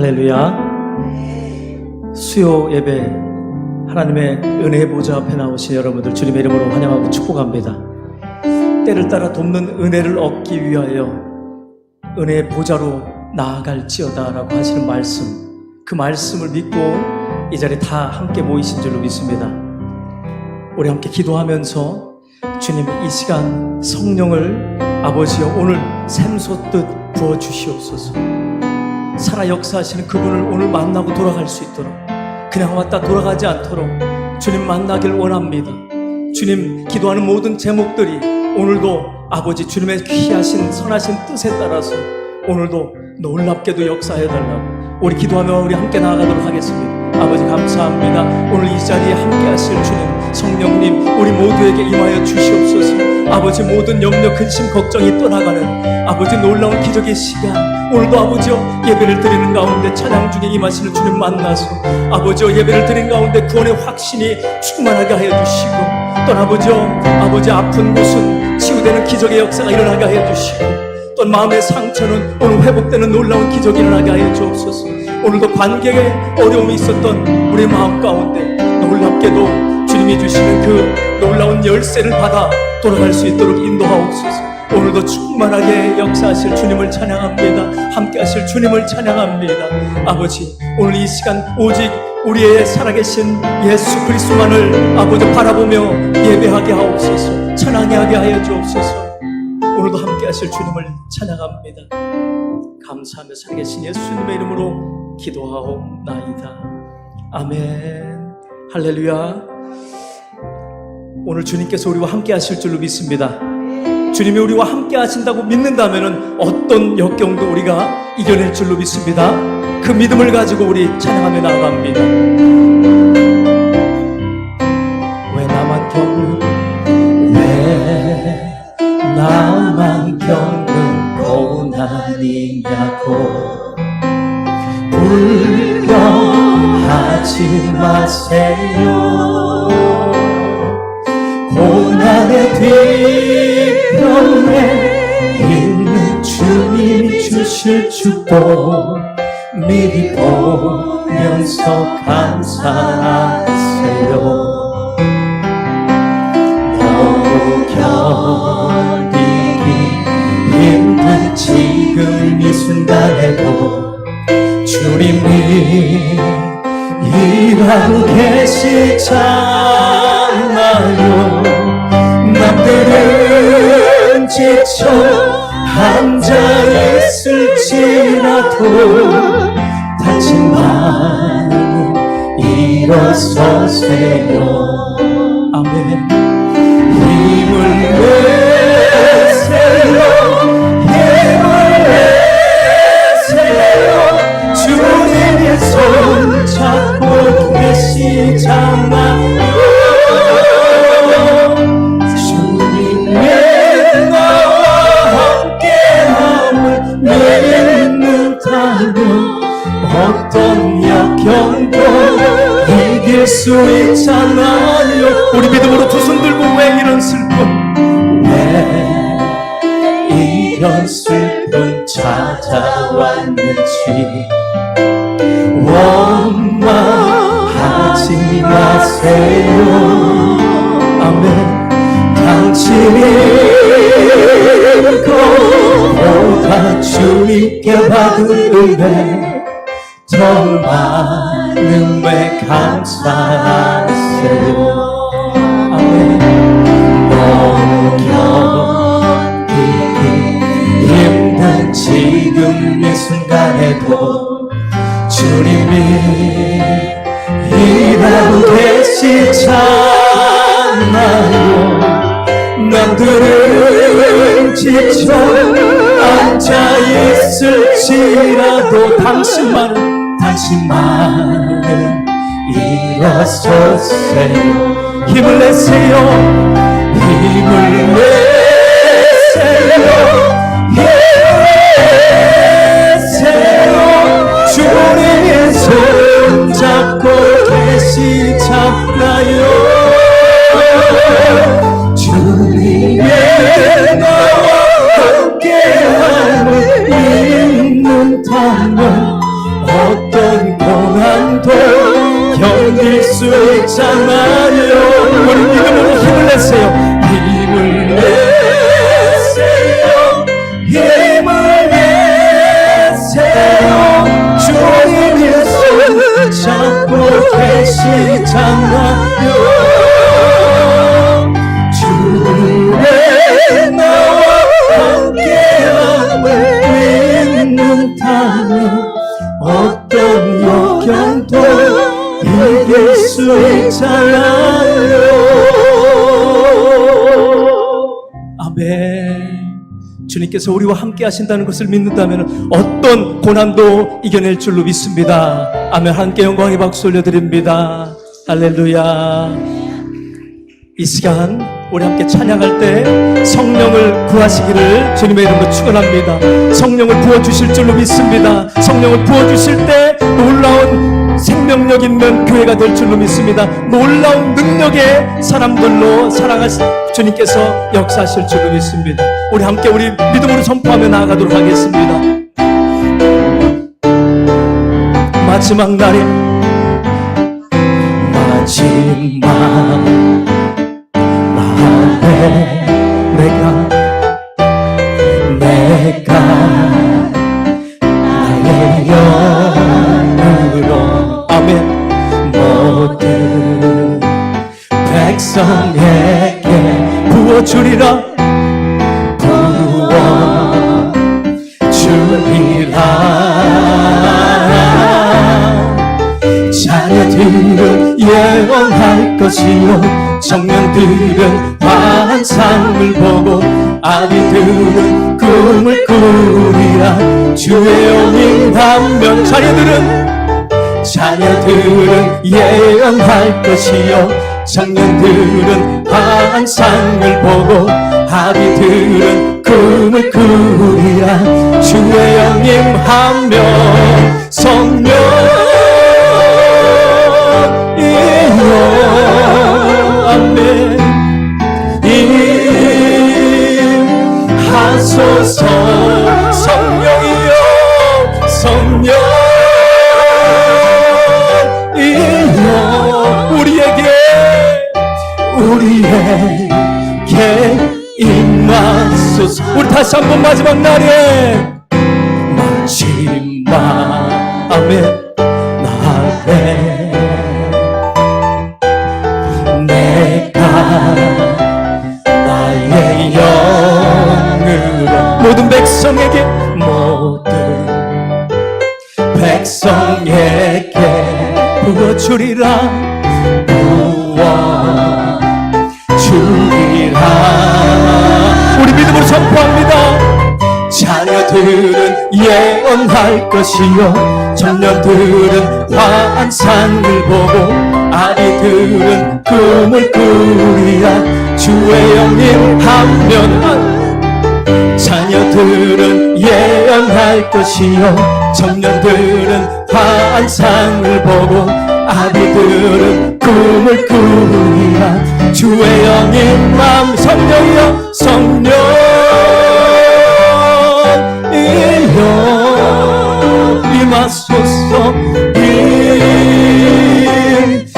할렐루야. 수요 예배 하나님의 은혜의 보좌 앞에 나오신 여러분들 주님의 이름으로 환영하고 축복합니다. 때를 따라 돕는 은혜를 얻기 위하여 은혜의 보좌로 나아갈지어다 라고 하시는 말씀, 그 말씀을 믿고 이 자리에 다 함께 모이신 줄로 믿습니다. 우리 함께 기도하면서 주님 이 시간 성령을 아버지여 오늘 샘솟듯 부어주시옵소서. 살아 역사하시는 그분을 오늘 만나고 돌아갈 수 있도록, 그냥 왔다 돌아가지 않도록 주님 만나길 원합니다. 주님 기도하는 모든 제목들이 오늘도 아버지 주님의 귀하신 선하신 뜻에 따라서 오늘도 놀랍게도 역사해달라고 우리 기도하며 우리 함께 나아가도록 하겠습니다. 아버지 감사합니다. 오늘 이 자리에 함께 하실 주님 성령님 우리 모두에게 임하여 주시옵소서. 아버지 모든 염려 근심 걱정이 떠나가는 아버지 놀라운 기적의 시간, 오늘도 아버지여 예배를 드리는 가운데 찬양 중에 임하시는 주님 만나서 아버지여 예배를 드리는 가운데 구원의 확신이 충만하게 하여 주시고, 또 아버지 아픈 곳은 치유되는 기적의 역사가 일어나게 하여 주시고, 또 마음의 상처는 오늘 회복되는 놀라운 기적이 일어나게 하여 주옵소서. 오늘도 관계에 어려움이 있었던 우리 마음 가운데 놀랍게도 주님이 주시는 그 놀라운 열쇠를 받아 돌아갈 수 있도록 인도하옵소서. 오늘도 충만하게 역사하실 주님을 찬양합니다. 함께 하실 주님을 찬양합니다. 아버지 오늘 이 시간 오직 우리의 살아계신 예수 그리스도만을 아버지 바라보며 예배하게 하옵소서. 찬양하게 하여 주옵소서. 오늘도 함께 하실 주님을 찬양합니다. 감사하며 살아계신 예수님의 이름으로 기도하옵나이다. 아멘. 할렐루야. 오늘 주님께서 우리와 함께 하실 줄로 믿습니다. 주님이 우리와 함께 하신다고 믿는다면 어떤 역경도 우리가 이겨낼 줄로 믿습니다. 그 믿음을 가지고 우리 찬양하며 나아갑니다. 왜 나만 겪는 고난이냐고 불평하지 마세요. 고난의 뒤편에 있는 주님이 주실 축복 미리 보면서 감사하세요. 너무 견디기 힘든 지금 이 순간에도 주님이 일하고 계시잖아요. 남들은 지쳐 앉아있을지라도 다친 마음 일어서세요. 아멘. 힘을 내세요. 힘을 내세요. 주님의 손 잡고 계시잖아요. 어떤 역경도 이길 수 있잖아요. 우리 믿음으로 두 손 들고 왜 이런 슬픔, 왜 이런 슬픔 찾아왔는지 원망하지 마세요. 아멘. 당신이 것보다 주님께 받은 은혜 더 많음에 감사하세요. 아멘. 너무 견디기 힘든 지금 이 순간에도 주님이 일하고 계시잖아요. 남들은 지쳐 앉아있을지라도 당신만은 일어서세요. 힘을 내세요. 힘을 내세요. 힘내세요. 주님의 손 잡고 계시잖아요. 주님의 나와 함께함을 믿는다면 계시잖아요. 주의 나와 함께함을 믿는다면 어떤 역경도 이길 수 있잖아요. 아멘. 주님께서 우리와 함께 하신다는 것을 믿는다면 어떤 고난도 이겨낼 줄로 믿습니다. 아멘. 함께 영광의 박수 올려드립니다. 할렐루야. 이 시간 우리 함께 찬양할 때 성령을 구하시기를 주님의 이름으로 축원합니다. 성령을 부어주실 줄로 믿습니다. 성령을 부어주실 때 놀라운 생명력 있는 교회가 될 줄로 믿습니다. 놀라운 능력의 사람들로 살아가신 주님께서 역사하실 줄로 믿습니다. 우리 함께 우리 믿음으로 선포하며 나아가도록 하겠습니다. 마지막 날에 마지막 날에 내가 나의 영으로 아멘 모든 백성에게 부어주리라 자녀들은 예언할 것이요 청년들은 환상을 보고 아기들은 꿈을 꾸리라 주의 영이 하면 자녀들은 예언할 것이요 청년들은 환상을 보고 아기들은 꿈을 꾸리라 주의 영임하며 성령 아멘 임하소서 성령이여 성령이여 우리에게 임하소서. 우리 다시 한번 마지막 날에 아멘 날에 내가 나의 영으로 모든 백성에게 부어주리라 우리 믿음으로 선포합니다. 자녀들은 예언할 것이요 청년들은 환상을 보고 아기들은 꿈을 꾸리라 주의 영임하면 자녀들은 예언할 것이요 청년들은 환상을 보고 아기들은 꿈을 꾸리라 주의 영임함 성령이여 성령이여 임하소서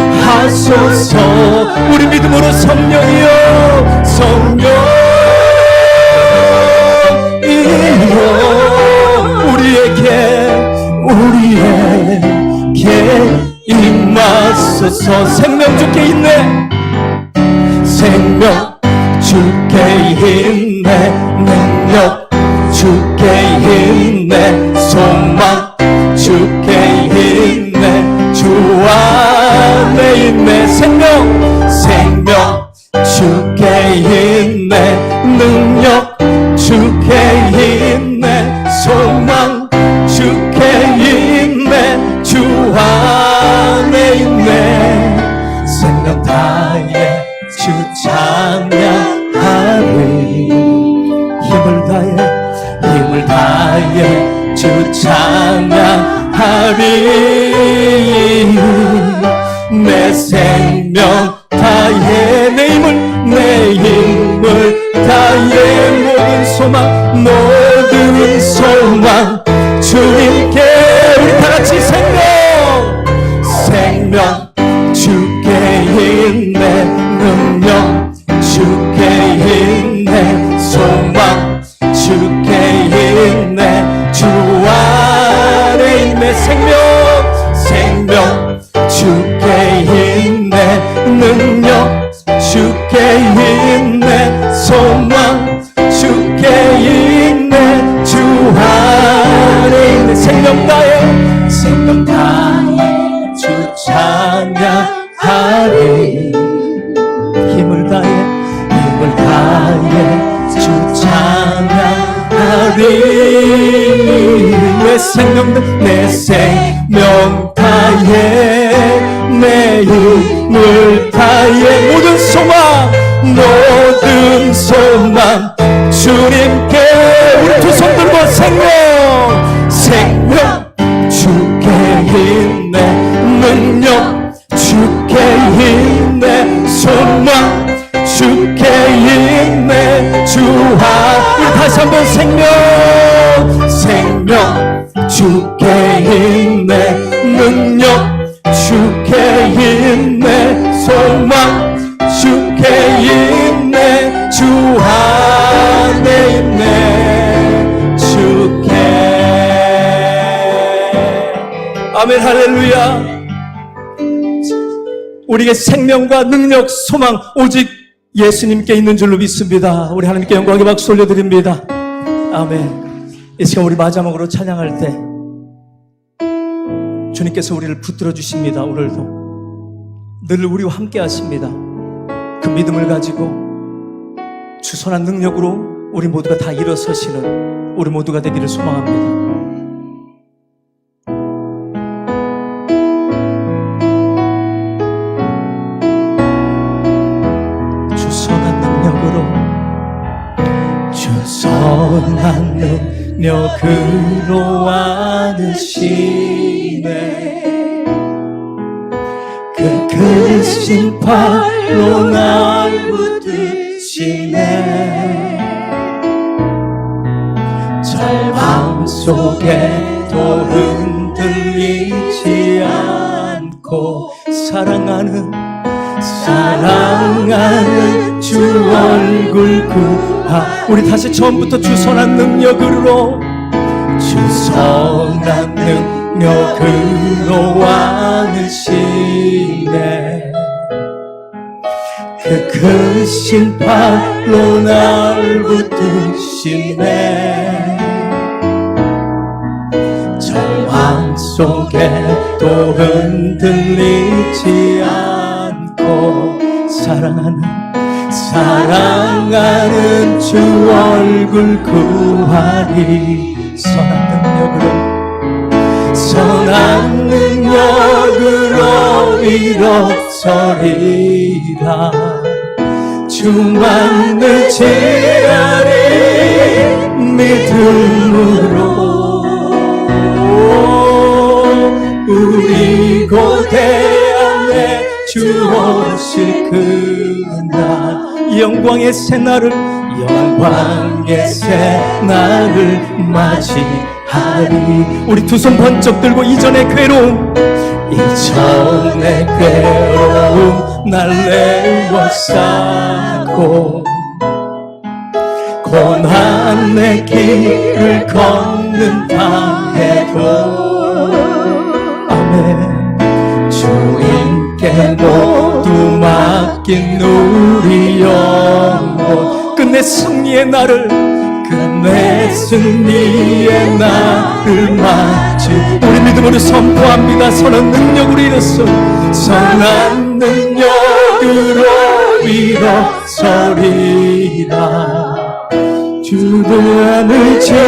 임하소서 우리 믿음으로 성령이여 성령이여 우리에게 임하소서 생명 주께 있네 생명 주께 있네 능력 주께 있네 소망 주께 있네 주 안에 있네 생명 주께 있네 능력 주께 있네 소망 주께 있네 주 안에 있네 생명 다해 주 찬양하리 힘을 다해 주 찬양하리 내 생명 다해 내 힘을 다해 모든 소망 주님께 우리 다같이 생명 주께 있네 능력 주께 있네 소망 주께 있네 주 안에 있네 생명 주께 있네 능력, 주께 있네 소망, 주께 있네 주 안에 있네 생명 다해 주 찬양하리 힘을 다해 주 찬양하리 내 생명 다해 내 힘을 다해 모든 소망 주님께 우리 두 손 들고 생명 주께 있네 능력 주께 있네 소망 주께 있네 주와 우리 다시 한번 생명 주께 있네 능력 주께 있네 소망 주께 있네 주 안에 있네 주께 아멘 할렐루야. 우리에게 생명과 능력 소망 오직 예수님께 있는 줄로 믿습니다. 우리 하나님께 영광의 박수 올려드립니다. 아멘. 이 시간 우리 마지막으로 찬양할 때 주님께서 우리를 붙들어 주십니다. 오늘도 늘 우리와 함께 하십니다. 그 믿음을 가지고 주선한 능력으로 우리 모두가 다 일어서시는 우리 모두가 되기를 소망합니다. 주선한 능력으로 안으시네 그 크신 팔로 날 붙드시네 절망 속에도 흔들리지 않고 사랑하는 주 얼굴 우리 다시 처음부터 주선한 능력으로 안으시네 그 크신 팔로 날 붙드시네 절망 속에도 흔들리지 않고 사랑하는 주 얼굴 구하리 선한 능력으로 일어서리라 주만 의지하리 믿음으로 우리 고대 안에 주 오실 그날 영광의 새날을 맞이하리 우리 두 손 번쩍 들고 이전의 괴로움 날 내워싸고 고난의 길을 걷는다 해도 아멘 주님께 모두 맡긴 우리 영혼 끝내 승리의 날을 맞이 우리 믿음으로 선포합니다. 선한 능력으로 일어서리라 주만 의지하리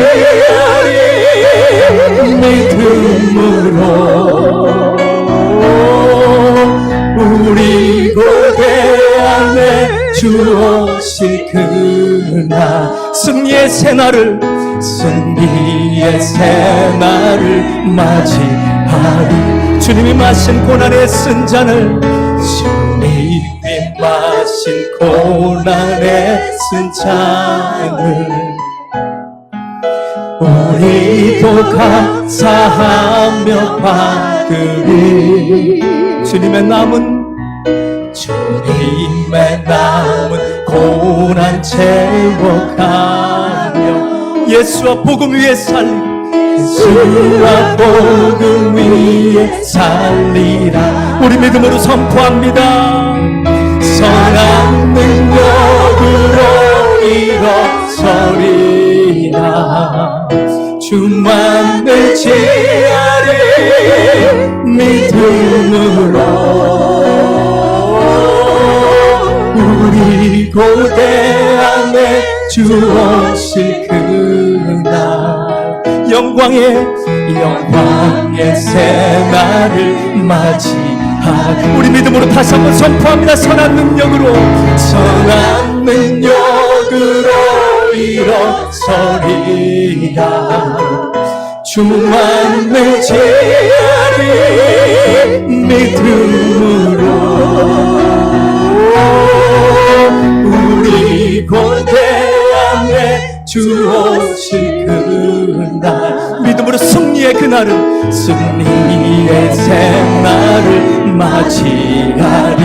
믿음으로 우리 고대 안에 주 오실 그날 승리의 새날을 맞이하리 주님이 마신 고난의 쓴 잔을 우리도 감사하며 받으리 주님의 남은 고난 채워가며 예수와 복음 위에 살리라 우리 믿음으로 선포합니다. 선한 능력으로 일어서리라. 주만 의지하리 믿음으로 우리 고대함에 주 오실 그날 영광의 새날을 맞이하리. 우리 믿음으로 다시 한번 선포합니다. 선한 능력으로 일어서리라. 주만 의지하리 믿음으로 우리 고대함에 주 오실 그날. 믿음으로 승리의 그날을 승리의 새날을 맞이하리.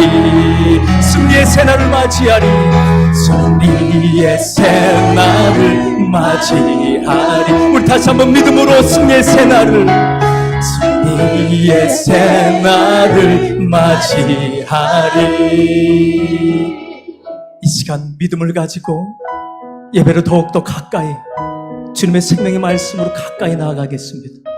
승리의 새날을 맞이하리. 승리의 새날을 맞이하리. 우리 다시 한번 믿음으로 승리의 새날을 맞이하리. 이 시간 믿음을 가지고 예배로 더욱더 가까이 주님의 생명의 말씀으로 가까이 나아가겠습니다.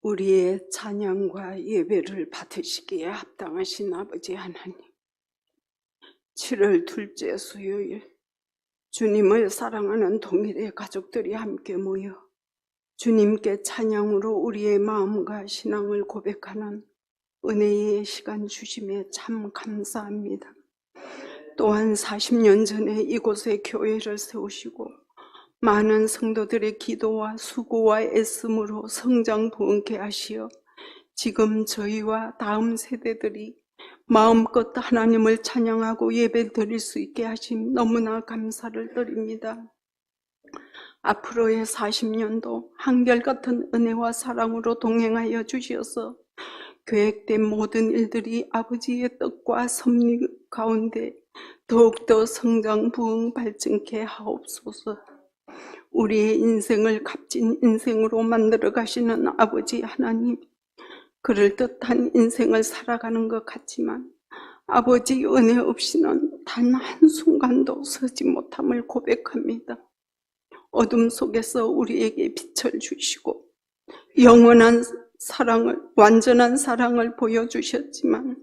우리의 찬양과 예배를 받으시기에 합당하신 아버지 하나님, 7월 둘째 수요일 주님을 사랑하는 동일의 가족들이 함께 모여 주님께 찬양으로 우리의 마음과 신앙을 고백하는 은혜의 시간 주심에 참 감사합니다. 또한 40년 전에 이곳에 교회를 세우시고 많은 성도들의 기도와 수고와 애씀으로 성장 부흥케 하시어 지금 저희와 다음 세대들이 마음껏 하나님을 찬양하고 예배 드릴 수 있게 하심 너무나 감사를 드립니다. 앞으로의 40년도 한결같은 은혜와 사랑으로 동행하여 주시어서 계획된 모든 일들이 아버지의 뜻과 섭리 가운데 더욱더 성장 부흥 발전케 하옵소서. 우리의 인생을 값진 인생으로 만들어 가시는 아버지 하나님, 그럴듯한 인생을 살아가는 것 같지만 아버지 은혜 없이는 단 한순간도 서지 못함을 고백합니다. 어둠 속에서 우리에게 빛을 주시고 영원한 사랑을, 완전한 사랑을 보여주셨지만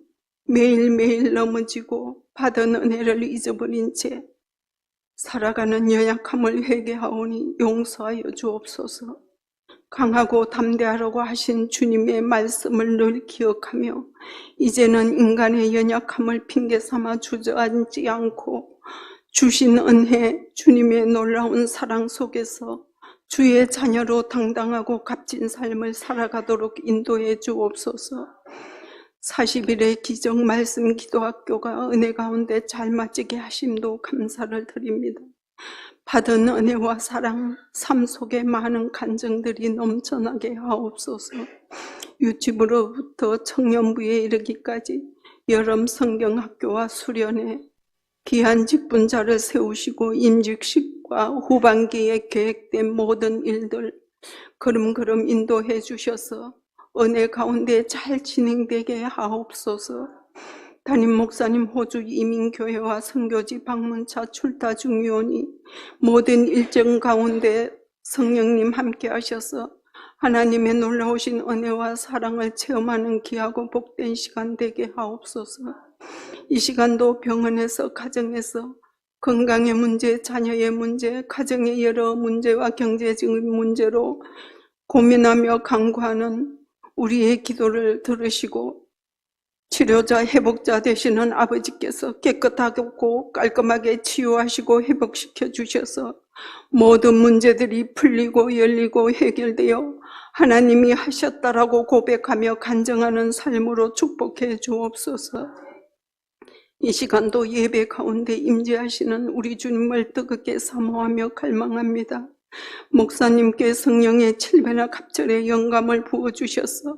매일매일 넘어지고 받은 은혜를 잊어버린 채 살아가는 연약함을 회개하오니 용서하여 주옵소서. 강하고 담대하라고 하신 주님의 말씀을 늘 기억하며 이제는 인간의 연약함을 핑계삼아 주저앉지 않고 주신 은혜, 주님의 놀라운 사랑 속에서 주의 자녀로 당당하고 값진 삶을 살아가도록 인도해 주옵소서. 40일의 기적 말씀 기도학교가 은혜 가운데 잘 마치게 하심도 감사를 드립니다. 받은 은혜와 사랑, 삶 속에 많은 간증들이 넘쳐나게 하옵소서. 유치부로부터 청년부에 이르기까지 여름 성경학교와 수련회, 귀한 직분자를 세우시고 임직식과 후반기에 계획된 모든 일들 걸음걸음 인도해 주셔서 은혜 가운데 잘 진행되게 하옵소서. 담임 목사님 호주 이민교회와 선교지 방문차 출타 중요하니 모든 일정 가운데 성령님 함께 하셔서 하나님의 놀라우신 은혜와 사랑을 체험하는 귀하고 복된 시간 되게 하옵소서. 이 시간도 병원에서 가정에서 건강의 문제, 자녀의 문제, 가정의 여러 문제와 경제적인 문제로 고민하며 간구하는 우리의 기도를 들으시고 치료자, 회복자 되시는 아버지께서 깨끗하고 깔끔하게 치유하시고 회복시켜 주셔서 모든 문제들이 풀리고 열리고 해결되어 하나님이 하셨다라고 고백하며 간증하는 삶으로 축복해 주옵소서. 이 시간도 예배 가운데 임재하시는 우리 주님을 뜨겁게 사모하며 갈망합니다. 목사님께 성령의 7배나 갑절의 영감을 부어주셔서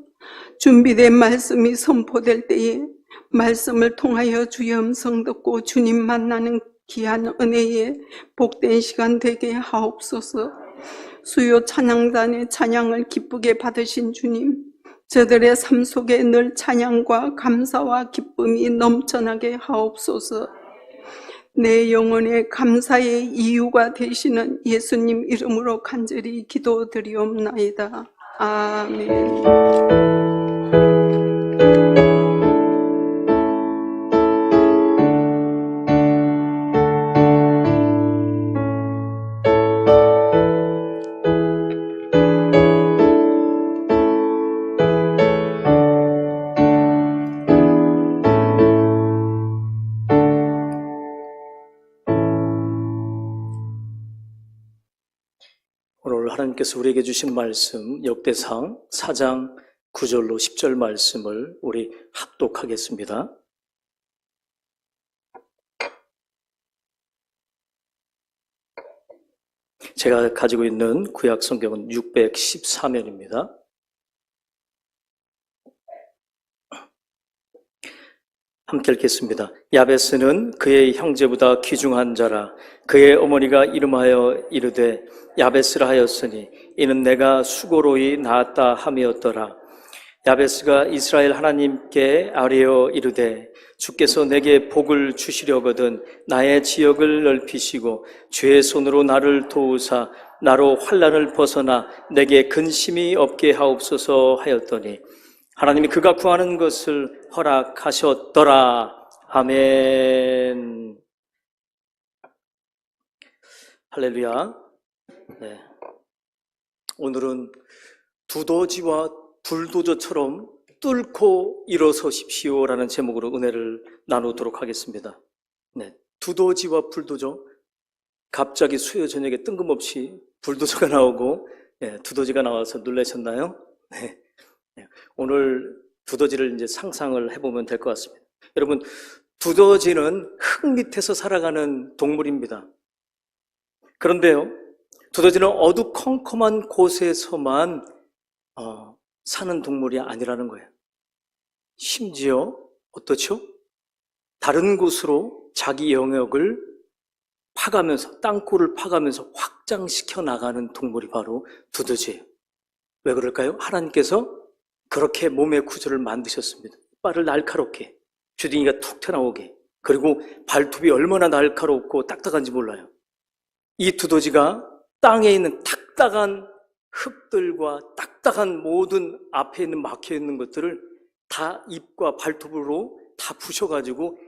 준비된 말씀이 선포될 때에 말씀을 통하여 주의 음성 듣고 주님 만나는 귀한 은혜에 복된 시간 되게 하옵소서. 수요 찬양단의 찬양을 기쁘게 받으신 주님, 저들의 삶 속에 늘 찬양과 감사와 기쁨이 넘쳐나게 하옵소서. 내 영혼의 감사의 이유가 되시는 예수님 이름으로 간절히 기도드리옵나이다. 아멘. 오늘 하나님께서 우리에게 주신 말씀 역대상 4장 9절로 10절 말씀을 우리 합독하겠습니다. 제가 가지고 있는 구약 성경은 614면입니다. 함께 읽겠습니다. 야베스는 그의 형제보다 귀중한 자라. 그의 어머니가 이름하여 이르되 야베스라 하였으니 이는 내가 수고로이 낳았다 함이었더라. 야베스가 이스라엘 하나님께 아뢰어 이르되 주께서 내게 복을 주시려거든 나의 지역을 넓히시고 주의 손으로 나를 도우사 나로 환난을 벗어나 내게 근심이 없게 하옵소서 하였더니 하나님이 그가 구하는 것을 허락하셨더라. 아멘. 할렐루야. 네. 오늘은 두더지와 불도저처럼 뚫고 일어서십시오라는 제목으로 은혜를 나누도록 하겠습니다. 네. 두더지와 불도저. 갑자기 수요 저녁에 뜬금없이 불도저가 나오고 두더지가 나와서 놀라셨나요? 네. 오늘 두더지를 이제 상상을 해보면 될 것 같습니다. 여러분, 두더지는 흙 밑에서 살아가는 동물입니다. 그런데요, 두더지는 어두컴컴한 곳에서만 사는 동물이 아니라는 거예요. 심지어 어떻죠? 다른 곳으로 자기 영역을 파가면서 땅굴을 파가면서 확장시켜 나가는 동물이 바로 두더지예요. 왜 그럴까요? 하나님께서 그렇게 몸의 구조를 만드셨습니다. 이빨을 날카롭게, 주둥이가 툭 튀어나오게, 그리고 발톱이 얼마나 날카롭고 딱딱한지 몰라요. 이 두더지가 땅에 있는 딱딱한 흙들과 딱딱한 모든 앞에 있는 막혀있는 것들을 다 입과 발톱으로 다 부셔가지고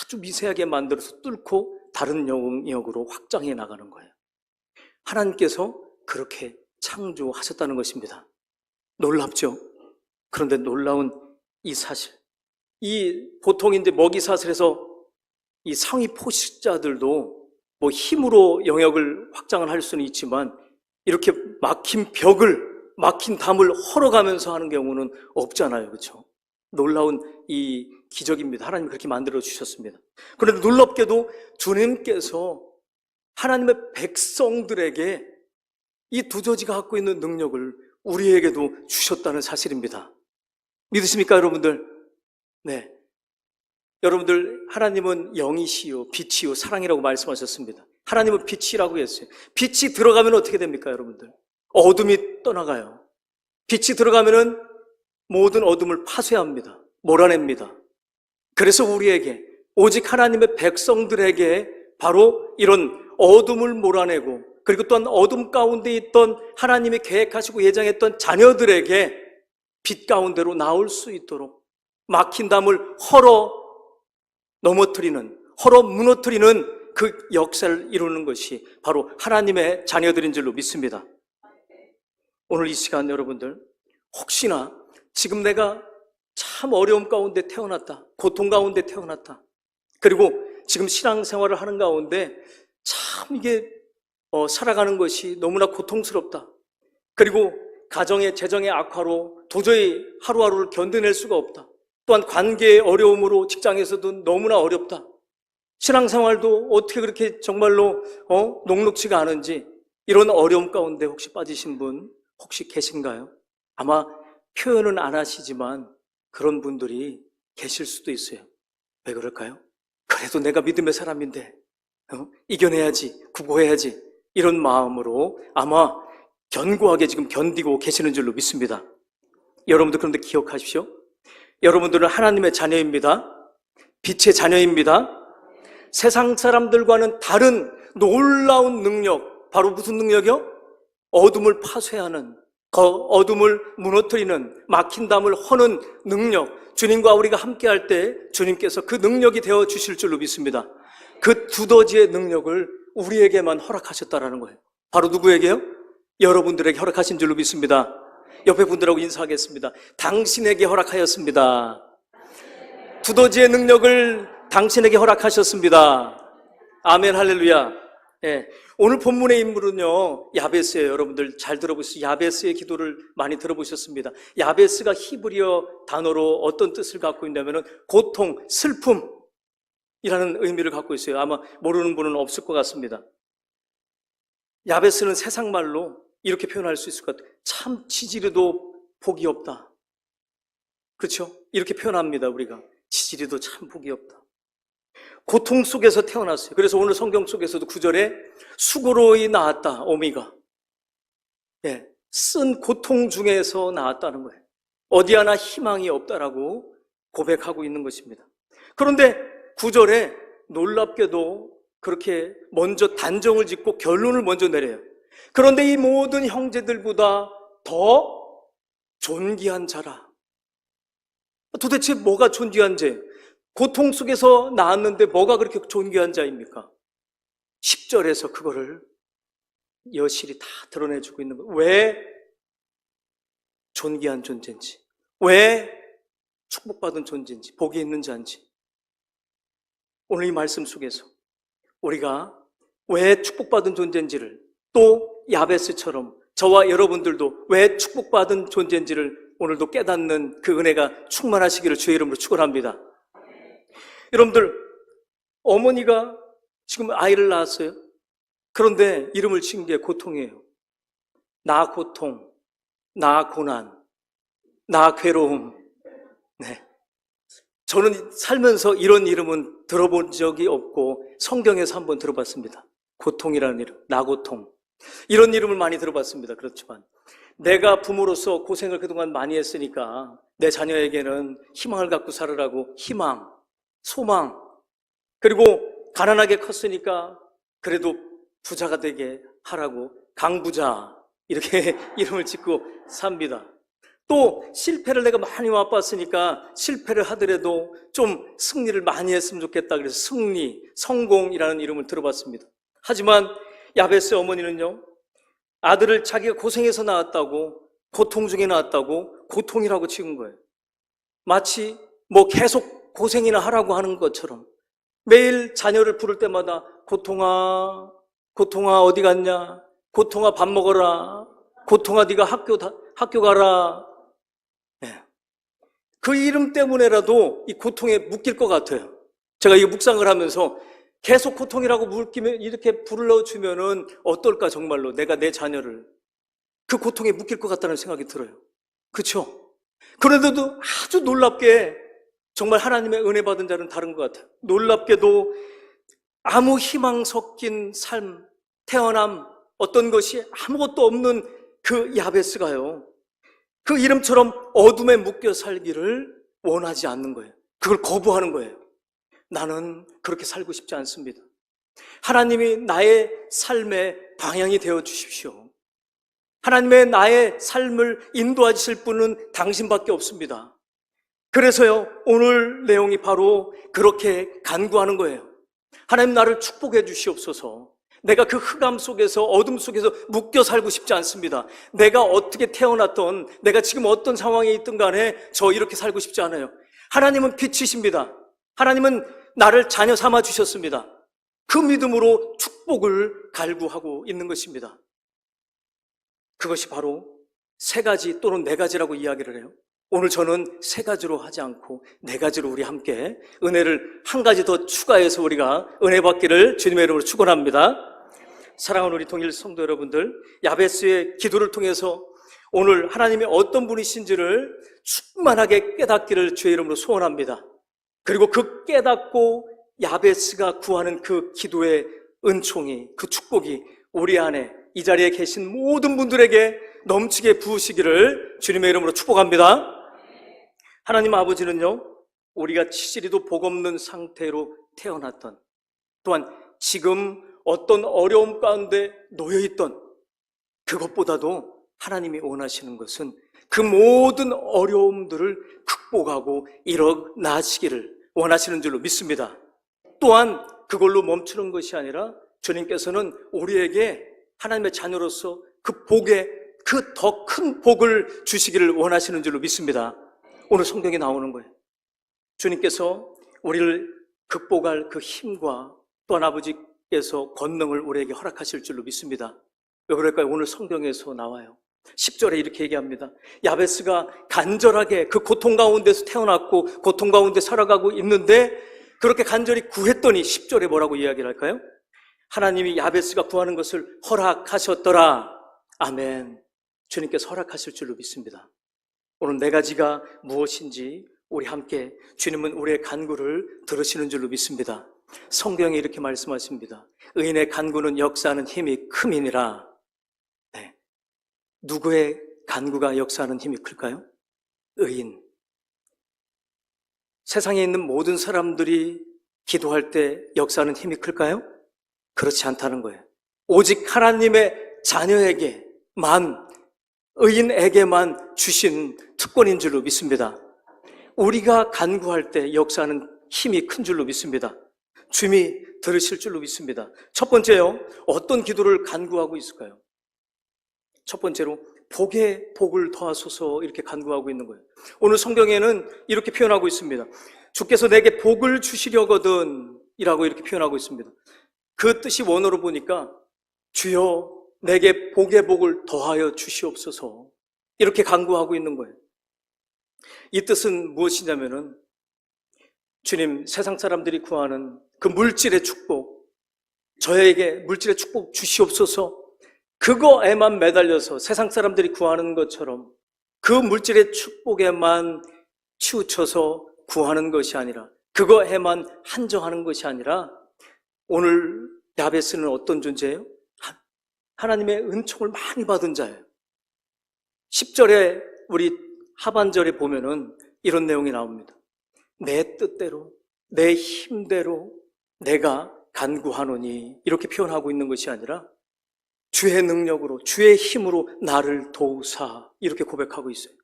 아주 미세하게 만들어서 뚫고 다른 영역으로 확장해 나가는 거예요. 하나님께서 그렇게 창조하셨다는 것입니다. 놀랍죠? 그런데 놀라운 이 사실, 이 보통 이제 먹이 사슬에서 이 상위 포식자들도 뭐 힘으로 영역을 확장을 할 수는 있지만 이렇게 막힌 벽을, 막힌 담을 헐어가면서 하는 경우는 없잖아요. 그렇죠? 놀라운 이 기적입니다. 하나님 그렇게 만들어 주셨습니다. 그런데 놀랍게도 주님께서 하나님의 백성들에게 이 두더지가 갖고 있는 능력을 우리에게도 주셨다는 사실입니다. 믿으십니까, 여러분들? 네. 여러분들, 하나님은 영이시요, 빛이요, 사랑이라고 말씀하셨습니다. 하나님은 빛이라고 했어요. 빛이 들어가면 어떻게 됩니까, 여러분들? 어둠이 떠나가요. 빛이 들어가면은 모든 어둠을 파쇄합니다. 몰아냅니다. 그래서 우리에게, 오직 하나님의 백성들에게 바로 이런 어둠을 몰아내고, 그리고 또한 어둠 가운데 있던 하나님이 계획하시고 예정했던 자녀들에게 빛 가운데로 나올 수 있도록 막힌 담을 헐어 넘어뜨리는, 헐어 무너뜨리는 그 역사를 이루는 것이 바로 하나님의 자녀들인 줄로 믿습니다. 오늘 이 시간 여러분들, 혹시나 지금 내가 참 어려움 가운데 태어났다. 고통 가운데 태어났다. 그리고 지금 신앙생활을 하는 가운데 참 이게 살아가는 것이 너무나 고통스럽다. 그리고 가정의 재정의 악화로 도저히 하루하루를 견뎌낼 수가 없다. 또한 관계의 어려움으로 직장에서도 너무나 어렵다. 신앙생활도 어떻게 그렇게 정말로 녹록지가 않은지 이런 어려움 가운데 혹시 빠지신 분 혹시 계신가요? 아마 표현은 안 하시지만 그런 분들이 계실 수도 있어요. 왜 그럴까요? 그래도 내가 믿음의 사람인데 이겨내야지, 구고해야지 이런 마음으로 아마 견고하게 지금 견디고 계시는 줄로 믿습니다. 여러분들 그런데 기억하십시오. 여러분들은 하나님의 자녀입니다. 빛의 자녀입니다. 세상 사람들과는 다른 놀라운 능력, 바로 무슨 능력이요? 어둠을 파쇄하는, 어둠을 무너뜨리는, 막힌 담을 허는 능력, 주님과 우리가 함께할 때 주님께서 그 능력이 되어 주실 줄로 믿습니다. 그 두더지의 능력을 우리에게만 허락하셨다라는 거예요. 바로 누구에게요? 여러분들에게 허락하신 줄로 믿습니다. 옆에 분들하고 인사하겠습니다. 당신에게 허락하였습니다. 두더지의 능력을 당신에게 허락하셨습니다. 아멘, 할렐루야. 예, 오늘 본문의 인물은요 야베스예요. 여러분들 잘 들어보시죠. 야베스의 기도를 많이 들어보셨습니다. 야베스가 히브리어 단어로 어떤 뜻을 갖고 있냐면은 고통, 슬픔이라는 의미를 갖고 있어요. 아마 모르는 분은 없을 것 같습니다. 야베스는 세상 말로 이렇게 표현할 수 있을 것 같아요. 참 지지리도 복이 없다. 그렇죠? 이렇게 표현합니다. 우리가 지지리도 참 복이 없다. 고통 속에서 태어났어요. 그래서 오늘 성경 속에서도 9절에 수고로이 나았다, 어미가. 예, 쓴 고통 중에서 나았다는 거예요. 어디 하나 희망이 없다라고 고백하고 있는 것입니다. 그런데 9절에 놀랍게도 그렇게 먼저 단정을 짓고 결론을 먼저 내려요. 그런데 이 모든 형제들보다 더 존귀한 자라. 도대체 뭐가 존귀한 자? 고통 속에서 나왔는데 뭐가 그렇게 존귀한 자입니까? 10절에서 그거를 여실히 다 드러내주고 있는 거예요. 왜 존귀한 존재인지, 왜 축복받은 존재인지, 복이 있는 자인지. 오늘 이 말씀 속에서 우리가 왜 축복받은 존재인지를, 또 야베스처럼 저와 여러분들도 왜 축복받은 존재인지를 오늘도 깨닫는 그 은혜가 충만하시기를 주의 이름으로 축원합니다. 여러분들, 어머니가 지금 아이를 낳았어요. 그런데 이름을 지은 게 고통이에요. 나 고통, 나 고난, 나 괴로움. 네. 저는 살면서 이런 이름은 들어본 적이 없고 성경에서 한번 들어봤습니다. 고통이라는 이름, 나 고통. 이런 이름을 많이 들어봤습니다. 그렇지만 내가 부모로서 고생을 그동안 많이 했으니까 내 자녀에게는 희망을 갖고 살으라고 희망, 소망, 그리고 가난하게 컸으니까 그래도 부자가 되게 하라고 강부자, 이렇게 이름을 짓고 삽니다. 또 실패를 내가 많이 맛봤으니까 실패를 하더라도 좀 승리를 많이 했으면 좋겠다, 그래서 승리, 성공이라는 이름을 들어봤습니다. 하지만 야베스 어머니는요, 아들을 자기가 고생해서 낳았다고, 고통 중에 낳았다고 고통이라고 지은 거예요. 마치 뭐 계속 고생이나 하라고 하는 것처럼 매일 자녀를 부를 때마다 고통아, 고통아 어디 갔냐, 고통아 밥 먹어라, 고통아 네가 학교 가라. 네. 그 이름 때문에라도 이 고통에 묶일 것 같아요. 제가 이 묵상을 하면서 계속 고통이라고 묶이면, 이렇게 불러주면은 어떨까, 정말로 내가 내 자녀를 그 고통에 묶일 것 같다는 생각이 들어요. 그렇죠? 그런데도 아주 놀랍게 정말 하나님의 은혜 받은 자는 다른 것 같아요. 놀랍게도 아무 희망 섞인 삶, 태어남, 어떤 것이 아무것도 없는 그 야베스가요, 그 이름처럼 어둠에 묶여 살기를 원하지 않는 거예요. 그걸 거부하는 거예요. 나는 그렇게 살고 싶지 않습니다. 하나님이 나의 삶의 방향이 되어 주십시오. 하나님의 나의 삶을 인도하실 분은 당신밖에 없습니다. 그래서요, 오늘 내용이 바로 그렇게 간구하는 거예요. 하나님, 나를 축복해 주시옵소서. 내가 그 흑암 속에서, 어둠 속에서 묶여 살고 싶지 않습니다. 내가 어떻게 태어났던, 내가 지금 어떤 상황에 있든 간에 저 이렇게 살고 싶지 않아요. 하나님은 빛이십니다. 하나님은 나를 자녀 삼아 주셨습니다. 그 믿음으로 축복을 갈구하고 있는 것입니다. 그것이 바로 세 가지 또는 네 가지라고 이야기를 해요. 오늘 저는 세 가지로 하지 않고 네 가지로 우리 함께 은혜를 한 가지 더 추가해서 우리가 은혜 받기를 주님의 이름으로 축원합니다. 사랑하는 우리 동일 성도 여러분들, 야베스의 기도를 통해서 오늘 하나님이 어떤 분이신지를 충만하게 깨닫기를 주의 이름으로 소원합니다. 그리고 그 깨닫고 야베스가 구하는 그 기도의 은총이, 그 축복이 우리 안에 이 자리에 계신 모든 분들에게 넘치게 부으시기를 주님의 이름으로 축복합니다. 하나님 아버지는요, 우리가 치질이도 복없는 상태로 태어났던, 또한 지금 어떤 어려움 가운데 놓여있던 그것보다도 하나님이 원하시는 것은 그 모든 어려움들을 극복하고 일어나시기를 원하시는 줄로 믿습니다. 또한 그걸로 멈추는 것이 아니라 주님께서는 우리에게 하나님의 자녀로서 그 복의, 그 더 큰 복을 주시기를 원하시는 줄로 믿습니다. 오늘 성경에 나오는 거예요. 주님께서 우리를 극복할 그 힘과 또한 아버지께서 권능을 우리에게 허락하실 줄로 믿습니다. 왜 그럴까요? 오늘 성경에서 나와요. 10절에 이렇게 얘기합니다. 야베스가 간절하게 그 고통 가운데서 태어났고 고통 가운데 살아가고 있는데 그렇게 간절히 구했더니 10절에 뭐라고 이야기를 할까요? 하나님이 야베스가 구하는 것을 허락하셨더라. 아멘. 주님께서 허락하실 줄로 믿습니다. 오늘 네 가지가 무엇인지 우리 함께 주님은 우리의 간구를 들으시는 줄로 믿습니다. 성경에 이렇게 말씀하십니다. 의인의 간구는 역사하는 힘이 큼이니라. 네. 누구의 간구가 역사하는 힘이 클까요? 의인. 세상에 있는 모든 사람들이 기도할 때 역사하는 힘이 클까요? 그렇지 않다는 거예요. 오직 하나님의 자녀에게만, 의인에게만 주신 특권인 줄로 믿습니다. 우리가 간구할 때 역사하는 힘이 큰 줄로 믿습니다. 주님이 들으실 줄로 믿습니다. 첫 번째요, 어떤 기도를 간구하고 있을까요? 첫 번째로 복에 복을 더하소서 이렇게 간구하고 있는 거예요. 오늘 성경에는 이렇게 표현하고 있습니다. 주께서 내게 복을 주시려거든 이라고 이렇게 표현하고 있습니다. 그 뜻이 원어로 보니까 주여 내게 복의 복을 더하여 주시옵소서 이렇게 간구하고 있는 거예요. 이 뜻은 무엇이냐면은 주님, 세상 사람들이 구하는 그 물질의 축복, 저에게 물질의 축복 주시옵소서, 그거에만 매달려서 세상 사람들이 구하는 것처럼 그 물질의 축복에만 치우쳐서 구하는 것이 아니라, 그거에만 한정하는 것이 아니라 오늘 야베스는 어떤 존재예요? 하나님의 은총을 많이 받은 자예요. 10절에 우리 하반절에 보면은 이런 내용이 나옵니다. 내 뜻대로, 내 힘대로 내가 간구하노니 이렇게 표현하고 있는 것이 아니라 주의 능력으로, 주의 힘으로 나를 도우사 이렇게 고백하고 있어요.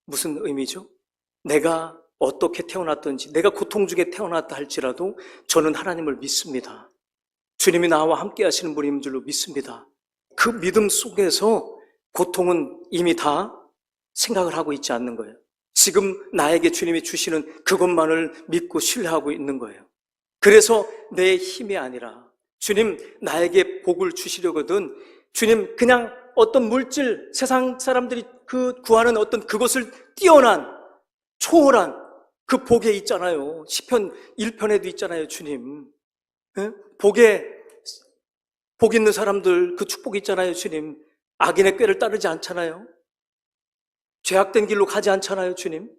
무슨 의미죠? 내가 어떻게 태어났든지, 내가 고통 중에 태어났다 할지라도 저는 하나님을 믿습니다. 주님이 나와 함께 하시는 분인 줄로 믿습니다. 그 믿음 속에서 고통은 이미 다 생각을 하고 있지 않는 거예요. 지금 나에게 주님이 주시는 그것만을 믿고 신뢰하고 있는 거예요. 그래서 내 힘이 아니라 주님 나에게 복을 주시려거든 주님 그냥 어떤 물질, 세상 사람들이 구하는 어떤 그것을 뛰어난, 초월한 그 복에 있잖아요. 시편 1편에도 있잖아요, 주님. 복 있는 사람들 그 축복이 있잖아요, 주님. 악인의 꾀를 따르지 않잖아요. 죄악된 길로 가지 않잖아요, 주님.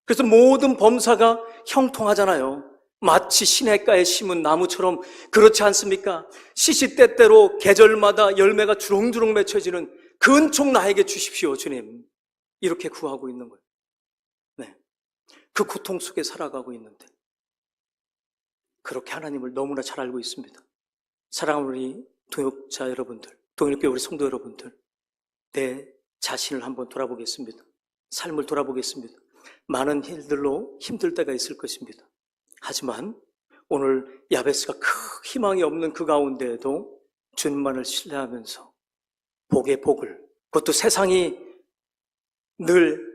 그래서 모든 범사가 형통하잖아요. 마치 시냇가에 심은 나무처럼 그렇지 않습니까? 시시때때로 계절마다 열매가 주렁주렁 맺혀지는 그 은총 나에게 주십시오, 주님. 이렇게 구하고 있는 거예요. 네. 그 고통 속에 살아가고 있는데 그렇게 하나님을 너무나 잘 알고 있습니다. 사랑하는 우리 동역자 여러분들, 동일교회 우리 성도 여러분들, 내 자신을 한번 돌아보겠습니다. 삶을 돌아보겠습니다. 많은 일들로 힘들 때가 있을 것입니다. 하지만 오늘 야베스가 희망이 없는 그 가운데에도 주님만을 신뢰하면서 복의 복을, 그것도 세상이 늘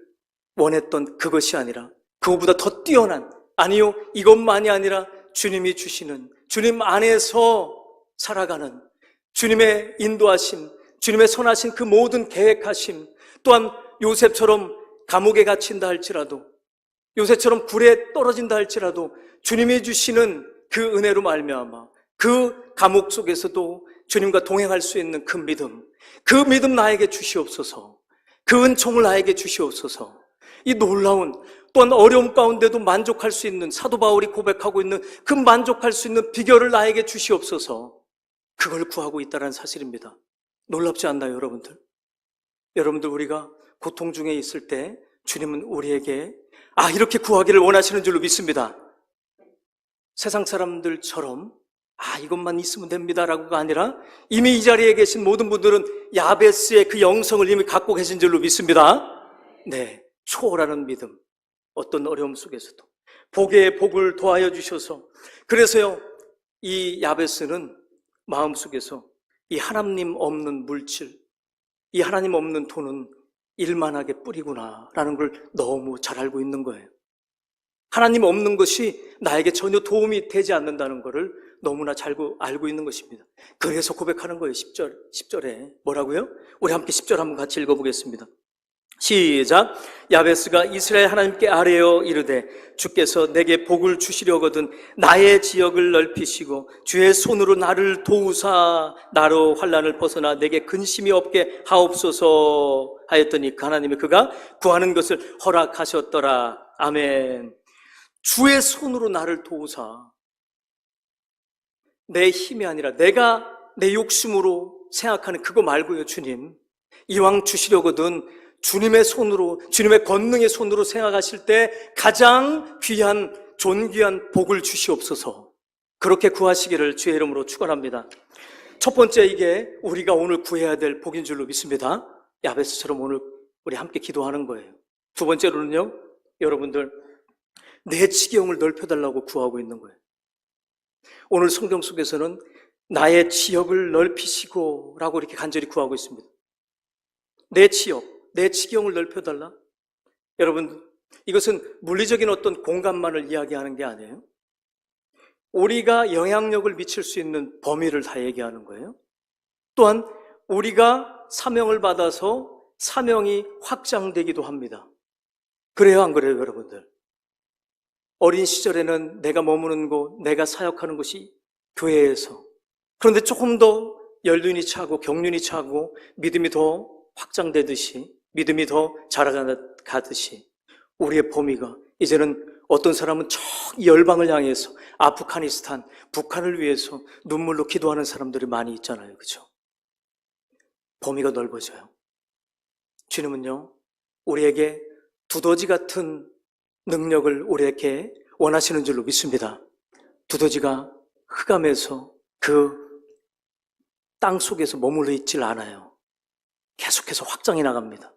원했던 그것이 아니라 그것보다 더 뛰어난, 아니요, 이것만이 아니라 주님이 주시는, 주님 안에서 살아가는 주님의 인도하심, 주님의 선하신 그 모든 계획하심, 또한 요셉처럼 감옥에 갇힌다 할지라도, 요셉처럼 굴에 떨어진다 할지라도 주님이 주시는 그 은혜로 말미암아 그 감옥 속에서도 주님과 동행할 수 있는 그 믿음 나에게 주시옵소서. 그 은총을 나에게 주시옵소서. 이 놀라운, 또한 어려움 가운데도 만족할 수 있는, 사도 바울이 고백하고 있는 그 만족할 수 있는 비결을 나에게 주시옵소서. 그걸 구하고 있다는 사실입니다. 놀랍지 않나요, 여러분들? 여러분들, 우리가 고통 중에 있을 때 주님은 우리에게 이렇게 구하기를 원하시는 줄로 믿습니다. 세상 사람들처럼 이것만 있으면 됩니다라고가 아니라 이미 이 자리에 계신 모든 분들은 야베스의 그 영성을 이미 갖고 계신 줄로 믿습니다. 네, 초월하는 믿음, 어떤 어려움 속에서도 복의 복을 더하여 주셔서, 그래서요, 이 야베스는 마음속에서 이 하나님 없는 물질, 이 하나님 없는 돈은 일만하게 뿌리구나라는 걸 너무 잘 알고 있는 거예요. 하나님 없는 것이 나에게 전혀 도움이 되지 않는다는 것을 너무나 잘 알고 있는 것입니다. 그래서 고백하는 거예요. 10절에 뭐라고요? 우리 함께 10절 한번 같이 읽어보겠습니다. 시작. 야베스가 이스라엘 하나님께 아뢰어 이르되 주께서 내게 복을 주시려거든 나의 지역을 넓히시고 주의 손으로 나를 도우사 나로 환난을 벗어나 내게 근심이 없게 하옵소서 하였더니 그 하나님이 그가 구하는 것을 허락하셨더라. 아멘. 주의 손으로 나를 도우사, 내 힘이 아니라 내가 내 욕심으로 생각하는 그거 말고요. 주님, 이왕 주시려거든 주님의 손으로, 주님의 권능의 손으로 생각하실 때 가장 귀한, 존귀한 복을 주시옵소서. 그렇게 구하시기를 주의 이름으로 축원합니다. 첫 번째, 이게 우리가 오늘 구해야 될 복인 줄로 믿습니다. 야베스처럼 오늘 우리 함께 기도하는 거예요. 두 번째로는요, 여러분들, 내 지경을 넓혀달라고 구하고 있는 거예요. 오늘 성경 속에서는 나의 지역을 넓히시고 라고 이렇게 간절히 구하고 있습니다. 내 지역, 내 지경을 넓혀달라? 여러분, 이것은 물리적인 어떤 공간만을 이야기하는 게 아니에요. 우리가 영향력을 미칠 수 있는 범위를 다 얘기하는 거예요. 또한 우리가 사명을 받아서 사명이 확장되기도 합니다. 그래요, 안 그래요, 여러분들? 어린 시절에는 내가 머무는 곳, 내가 사역하는 곳이 교회에서, 그런데 조금 더 연륜이 차고 경륜이 차고 믿음이 더 확장되듯이, 믿음이 더 자라가듯이 우리의 범위가 이제는 어떤 사람은 저 열방을 향해서 아프가니스탄, 북한을 위해서 눈물로 기도하는 사람들이 많이 있잖아요. 그렇죠? 범위가 넓어져요. 주님은요, 우리에게 두더지 같은 능력을 우리에게 원하시는 줄로 믿습니다. 두더지가 흑암에서 그 땅 속에서 머물러 있질 않아요. 계속해서 확장해 나갑니다.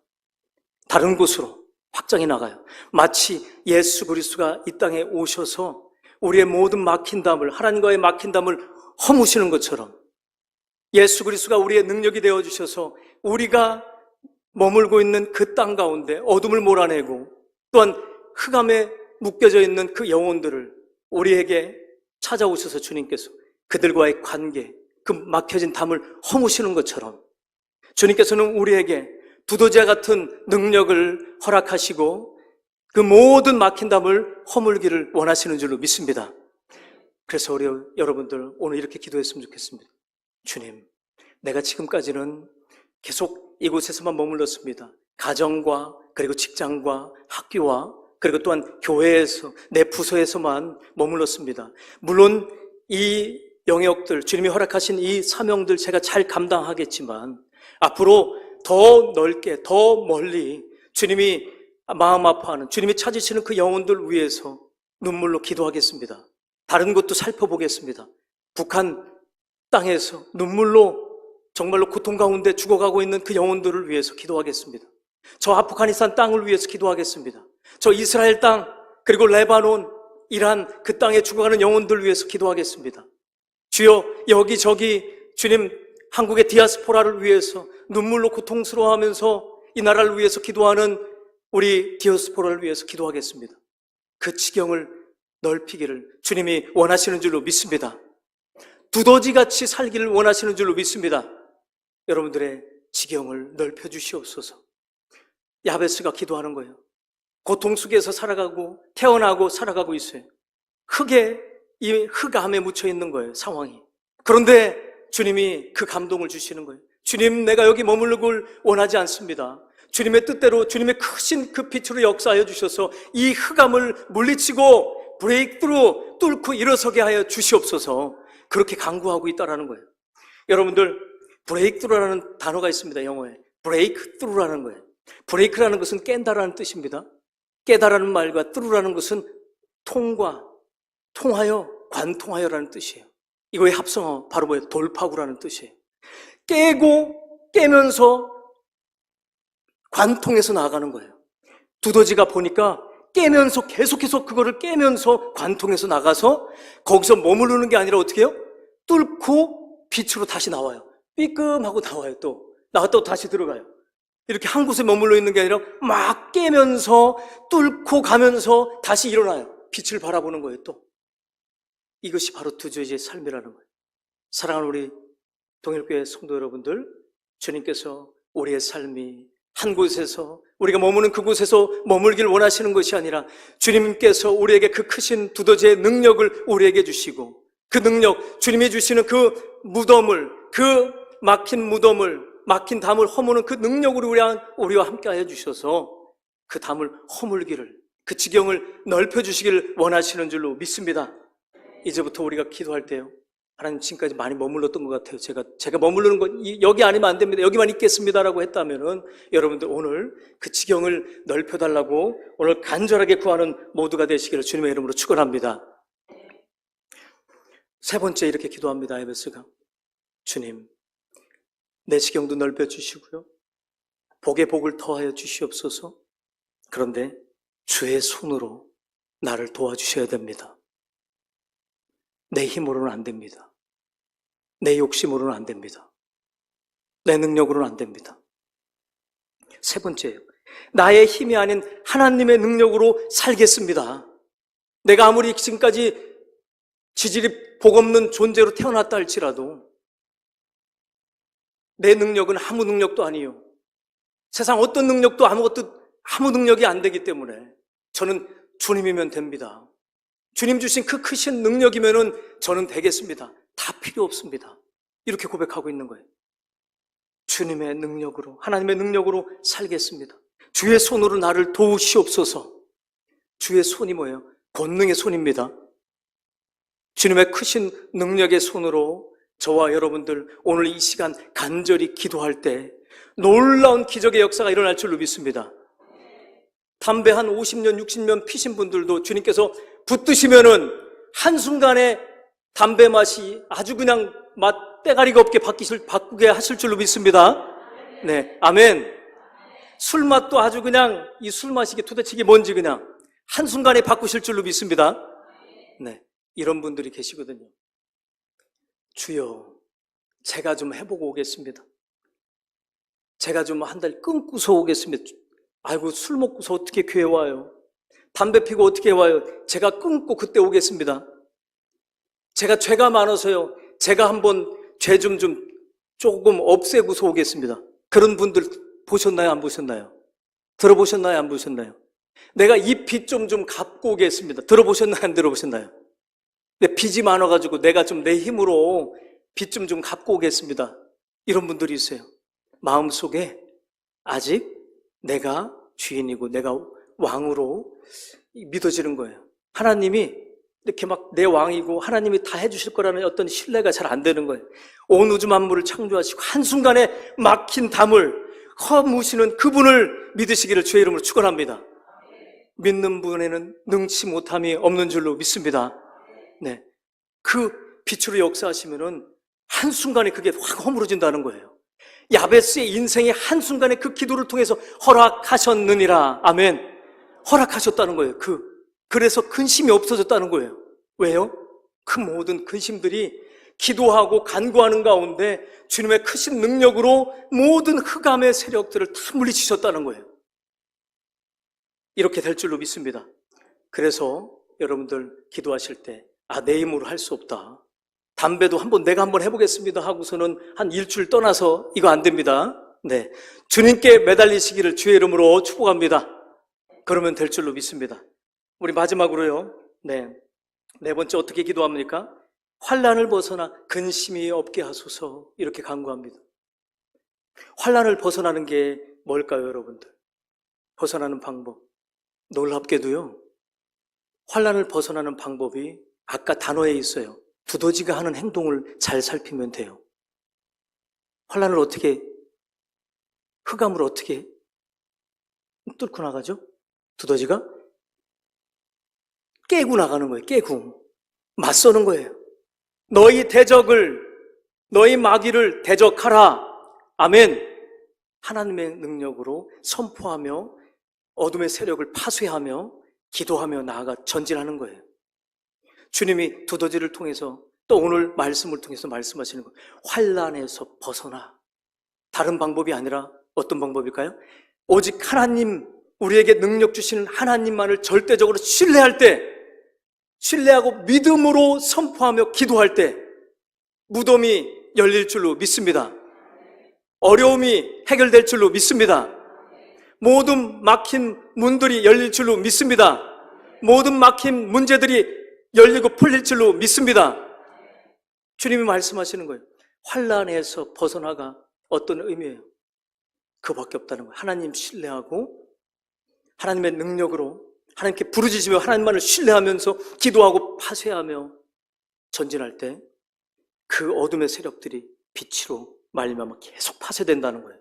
다른 곳으로 확장해 나가요. 마치 예수 그리스도가 이 땅에 오셔서 우리의 모든 막힌 담을, 하나님과의 막힌 담을 허무시는 것처럼 예수 그리스도가 우리의 능력이 되어주셔서 우리가 머물고 있는 그 땅 가운데 어둠을 몰아내고, 또한 흑암에 묶여져 있는 그 영혼들을 우리에게 찾아오셔서 주님께서 그들과의 관계, 그 막혀진 담을 허무시는 것처럼 주님께서는 우리에게 두더지와 같은 능력을 허락하시고 그 모든 막힌 담을 허물기를 원하시는 줄로 믿습니다. 그래서 우리 여러분들 오늘 이렇게 기도했으면 좋겠습니다. 주님, 내가 지금까지는 계속 이곳에서만 머물렀습니다. 가정과 그리고 직장과 학교와 그리고 또한 교회에서, 내 부서에서만 머물렀습니다. 물론 이 영역들, 주님이 허락하신 이 사명들 제가 잘 감당하겠지만 앞으로 더 넓게, 더 멀리 주님이 마음 아파하는, 주님이 찾으시는 그 영혼들 위해서 눈물로 기도하겠습니다. 다른 곳도 살펴보겠습니다. 북한 땅에서 눈물로 정말로 고통 가운데 죽어가고 있는 그 영혼들을 위해서 기도하겠습니다. 저 아프가니스탄 땅을 위해서 기도하겠습니다. 저 이스라엘 땅, 그리고 레바논, 이란 그 땅에 죽어가는 영혼들을 위해서 기도하겠습니다. 주여, 여기저기 주님 한국의 디아스포라를 위해서 눈물로 고통스러워하면서 이 나라를 위해서 기도하는 우리 디아스포라를 위해서 기도하겠습니다. 그 지경을 넓히기를 주님이 원하시는 줄로 믿습니다. 두더지같이 살기를 원하시는 줄로 믿습니다. 여러분들의 지경을 넓혀주시옵소서. 야베스가 기도하는 거예요. 고통 속에서 살아가고 태어나고 살아가고 있어요. 이 흑암에 묻혀 있는 거예요, 상황이. 그런데 주님이 그 감동을 주시는 거예요. 주님, 내가 여기 머무르길 원하지 않습니다. 주님의 뜻대로 주님의 크신 그 빛으로 역사하여 주셔서 이 흑암을 물리치고 브레이크트루 뚫고 일어서게 하여 주시옵소서. 그렇게 간구하고 있다라는 거예요. 여러분들, 브레이크트루라는 단어가 있습니다, 영어에. 브레이크트루라는 거예요. 브레이크라는 것은 깬다라는 뜻입니다. 깨다라는 말과 뚜루라는 것은 통하여, 관통하여라는 뜻이에요. 이거의 합성어 바로 뭐예요? 돌파구라는 뜻이에요. 깨면서 관통해서 나아가는 거예요. 두더지가 보니까 깨면서 계속해서 그거를 깨면서 관통해서 나가서 거기서 머무르는 게 아니라 어떻게 해요? 뚫고 빛으로 다시 나와요. 삐끔하고 나와요. 또 나갔다고 다시 들어가요. 이렇게 한 곳에 머물러 있는 게 아니라 막 깨면서 뚫고 가면서 다시 일어나요. 빛을 바라보는 거예요. 또 이것이 바로 두더지의 삶이라는 거예요. 사랑하는 우리 동일교회 성도 여러분들, 주님께서 우리의 삶이 한 곳에서 우리가 머무는 그곳에서 머물길 원하시는 것이 아니라 주님께서 우리에게 그 크신 두더지의 능력을 우리에게 주시고 그 능력, 주님이 주시는 그 무덤을, 그 막힌 담을 허무는 그 능력으로 우리와 함께 하여 주셔서 그 담을 허물기를, 그 지경을 넓혀주시기를 원하시는 줄로 믿습니다. 이제부터 우리가 기도할 때요, 하나님 지금까지 많이 머물렀던 것 같아요. 제가 머무르는 건 여기 아니면 안 됩니다. 여기만 있겠습니다라고 했다면은 여러분들 오늘 그 지경을 넓혀달라고 오늘 간절하게 구하는 모두가 되시기를 주님의 이름으로 축원합니다. 세 번째 이렇게 기도합니다. 에베스가, 주님, 내 지경도 넓혀주시고요, 복의 복을 더하여 주시옵소서. 그런데 주의 손으로 나를 도와주셔야 됩니다. 내 힘으로는 안 됩니다. 내 욕심으로는 안 됩니다. 내 능력으로는 안 됩니다. 세 번째예요. 나의 힘이 아닌 하나님의 능력으로 살겠습니다. 내가 아무리 지금까지 지질이 복없는 존재로 태어났다 할지라도 내 능력은 아무 능력도 아니요, 세상 어떤 능력도 아무 능력이 안 되기 때문에 저는 주님이면 됩니다. 주님 주신 그 크신 능력이면은 저는 되겠습니다. 다 필요 없습니다. 이렇게 고백하고 있는 거예요. 주님의 능력으로, 하나님의 능력으로 살겠습니다. 주의 손으로 나를 도우시옵소서. 주의 손이 뭐예요? 권능의 손입니다. 주님의 크신 능력의 손으로 저와 여러분들 오늘 이 시간 간절히 기도할 때 놀라운 기적의 역사가 일어날 줄로 믿습니다. 담배 한 50년, 60년 피신 분들도 주님께서 붙드시면은 한순간에 담배 맛이 아주 그냥 맛 때가리가 없게 바꾸게 하실 줄로 믿습니다. 네, 아멘. 술 맛도 아주 그냥 이 술 맛이 도대체 이게 뭔지 그냥 한순간에 바꾸실 줄로 믿습니다. 네, 이런 분들이 계시거든요. 주여, 제가 좀 해보고 오겠습니다. 제가 좀 한 달 끊고서 오겠습니다. 아이고, 술 먹고서 어떻게 교회 와요? 담배 피고 어떻게 와요? 제가 끊고 그때 오겠습니다. 제가 죄가 많아서요, 제가 한번 죄 좀 조금 없애고서 오겠습니다. 그런 분들 보셨나요? 안 보셨나요? 들어보셨나요? 안 보셨나요? 내가 이 빚 좀 갚고 오겠습니다. 들어보셨나요? 안 들어보셨나요? 내 빚이 많아가지고 내가 좀 내 힘으로 빚 좀 갚고 오겠습니다. 이런 분들이 있어요. 마음속에 아직 내가 주인이고 내가 왕으로 믿어지는 거예요. 하나님이 이렇게 막 내 왕이고 하나님이 다 해주실 거라는 어떤 신뢰가 잘 안 되는 거예요. 온 우주 만물을 창조하시고 한순간에 막힌 담을 허무시는 그분을 믿으시기를 주의 이름으로 축원합니다. 믿는 분에는 능치 못함이 없는 줄로 믿습니다. 네, 그 빛으로 역사하시면은 한순간에 그게 확 허물어진다는 거예요. 야베스의 인생이 한순간에 그 기도를 통해서 허락하셨느니라. 아멘. 허락하셨다는 거예요. 그래서 근심이 없어졌다는 거예요. 왜요? 그 모든 근심들이 기도하고 간구하는 가운데 주님의 크신 능력으로 모든 흑암의 세력들을 다 물리치셨다는 거예요. 이렇게 될 줄로 믿습니다. 그래서 여러분들 기도하실 때 내 힘으로 할 수 없다. 담배도 내가 한번 해보겠습니다 하고서는 한 일주일 떠나서 이거 안 됩니다. 네, 주님께 매달리시기를 주의 이름으로 축복합니다. 그러면 될 줄로 믿습니다. 우리 마지막으로요. 네 번째 어떻게 기도합니까? 환난을 벗어나 근심이 없게 하소서 이렇게 간구합니다. 환난을 벗어나는 게 뭘까요, 여러분들? 벗어나는 방법. 놀랍게도요. 환난을 벗어나는 방법이 아까 단어에 있어요. 두더지가 하는 행동을 잘 살피면 돼요. 환난을 흑암을 어떻게 뚫고 나가죠? 두더지가 깨고 나가는 거예요. 깨고 맞서는 거예요. 너희 마귀를 대적하라. 아멘. 하나님의 능력으로 선포하며 어둠의 세력을 파쇄하며 기도하며 나아가 전진하는 거예요. 주님이 두더지를 통해서 또 오늘 말씀을 통해서 말씀하시는 거예요. 환난에서 벗어나. 다른 방법이 아니라 어떤 방법일까요? 오직 하나님, 우리에게 능력 주시는 하나님만을 절대적으로 신뢰할 때, 신뢰하고 믿음으로 선포하며 기도할 때 무덤이 열릴 줄로 믿습니다. 어려움이 해결될 줄로 믿습니다. 모든 막힌 문들이 열릴 줄로 믿습니다. 모든 막힌 문제들이 열리고 풀릴 줄로 믿습니다. 주님이 말씀하시는 거예요. 환난에서 벗어나가 어떤 의미예요? 그밖에 없다는 거예요. 하나님 신뢰하고 하나님의 능력으로 하나님께 부르짖으며 하나님만을 신뢰하면서 기도하고 파쇄하며 전진할 때 그 어둠의 세력들이 빛으로 말미암아 계속 파쇄된다는 거예요.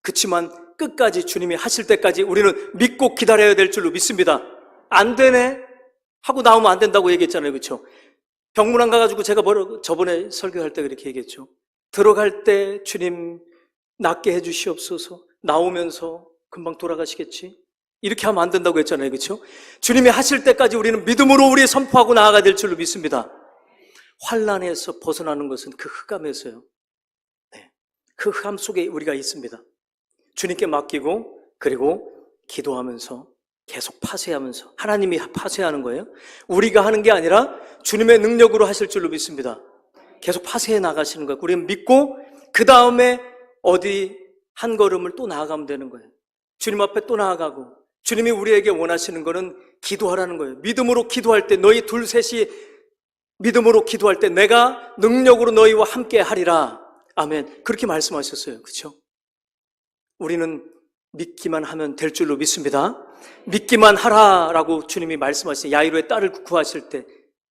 그렇지만 끝까지 주님이 하실 때까지 우리는 믿고 기다려야 될 줄로 믿습니다. 안 되네 하고 나오면 안 된다고 얘기했잖아요. 그렇죠? 병문안 가가지고 제가 저번에 설교할 때 그렇게 얘기했죠. 들어갈 때 주님 낫게 해주시옵소서. 나오면서 금방 돌아가시겠지? 이렇게 하면 안 된다고 했잖아요. 그렇죠? 주님이 하실 때까지 우리는 믿음으로 우리 선포하고 나아가야 될 줄로 믿습니다. 환난에서 벗어나는 것은 그 흑암에서요. 네. 그 흑암 속에 우리가 있습니다. 주님께 맡기고 그리고 기도하면서 계속 파쇄하면서 하나님이 파쇄하는 거예요. 우리가 하는 게 아니라 주님의 능력으로 하실 줄로 믿습니다. 계속 파쇄해 나가시는 거예요. 우리는 믿고 그 다음에 어디 한 걸음을 또 나아가면 되는 거예요. 주님 앞에 또 나아가고 주님이 우리에게 원하시는 거는 기도하라는 거예요. 믿음으로 기도할 때 너희 둘 셋이 믿음으로 기도할 때 내가 능력으로 너희와 함께 하리라. 아멘. 그렇게 말씀하셨어요. 그렇죠? 우리는 믿기만 하면 될 줄로 믿습니다. 믿기만 하라라고 주님이 말씀하신 야이로의 딸을 구하실 때,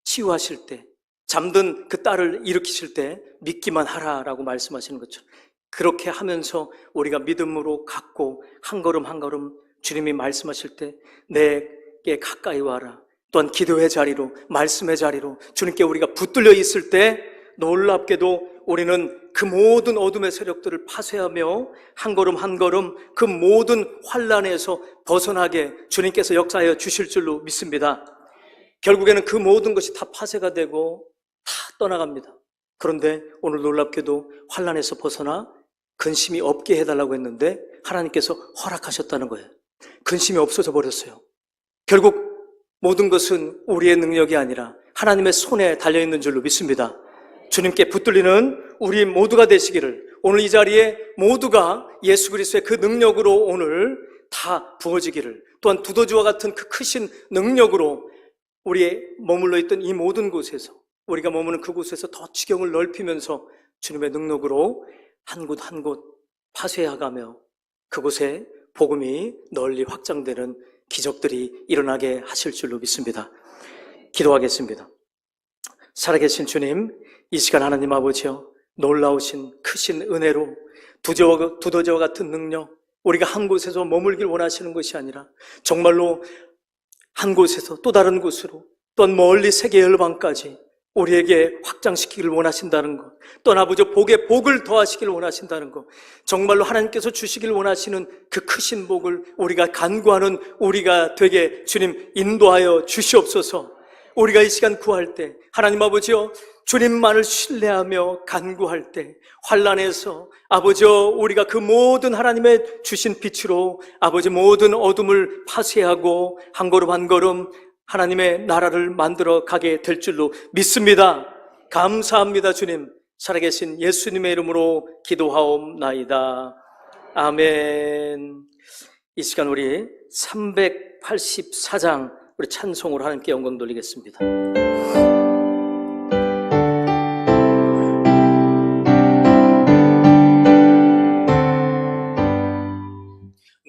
치유하실 때, 잠든 그 딸을 일으키실 때 믿기만 하라라고 말씀하시는 것처럼 그렇게 하면서 우리가 믿음으로 갖고 한 걸음 한 걸음 주님이 말씀하실 때 내게 가까이 와라. 또한 기도의 자리로, 말씀의 자리로 주님께 우리가 붙들려 있을 때 놀랍게도 우리는 그 모든 어둠의 세력들을 파쇄하며 한 걸음 한 걸음 그 모든 환난에서 벗어나게 주님께서 역사하여 주실 줄로 믿습니다. 결국에는 그 모든 것이 다 파쇄가 되고 다 떠나갑니다. 그런데 오늘 놀랍게도 환난에서 벗어나 근심이 없게 해달라고 했는데 하나님께서 허락하셨다는 거예요. 근심이 없어져 버렸어요. 결국 모든 것은 우리의 능력이 아니라 하나님의 손에 달려있는 줄로 믿습니다. 주님께 붙들리는 우리 모두가 되시기를 오늘 이 자리에 모두가 예수 그리스도의 그 능력으로 오늘 다 부어지기를 또한 두더지와 같은 그 크신 능력으로 우리의 머물러 있던 이 모든 곳에서 우리가 머무는 그곳에서 더 지경을 넓히면서 주님의 능력으로 한 곳 한 곳 파쇄해가며 그곳에 복음이 널리 확장되는 기적들이 일어나게 하실 줄로 믿습니다. 기도하겠습니다. 살아계신 주님, 이 시간 하나님 아버지여 놀라우신 크신 은혜로 두더지와 같은 능력 우리가 한 곳에서 머물길 원하시는 것이 아니라 정말로 한 곳에서 또 다른 곳으로 또한 멀리 세계 열방까지 우리에게 확장시키기를 원하신다는 것, 또한 아버지 복에 복을 더하시기를 원하신다는 것, 정말로 하나님께서 주시기를 원하시는 그 크신 복을 우리가 간구하는 우리가 되게 주님 인도하여 주시옵소서. 우리가 이 시간 구할 때 하나님 아버지여 주님만을 신뢰하며 간구할 때 환난에서 아버지여 우리가 그 모든 하나님의 주신 빛으로 아버지 모든 어둠을 파쇄하고 한 걸음 한 걸음 하나님의 나라를 만들어 가게 될 줄로 믿습니다. 감사합니다. 주님, 살아계신 예수님의 이름으로 기도하옵나이다. 아멘. 이 시간 우리 384장 우리 찬송으로 하나님께 영광 돌리겠습니다.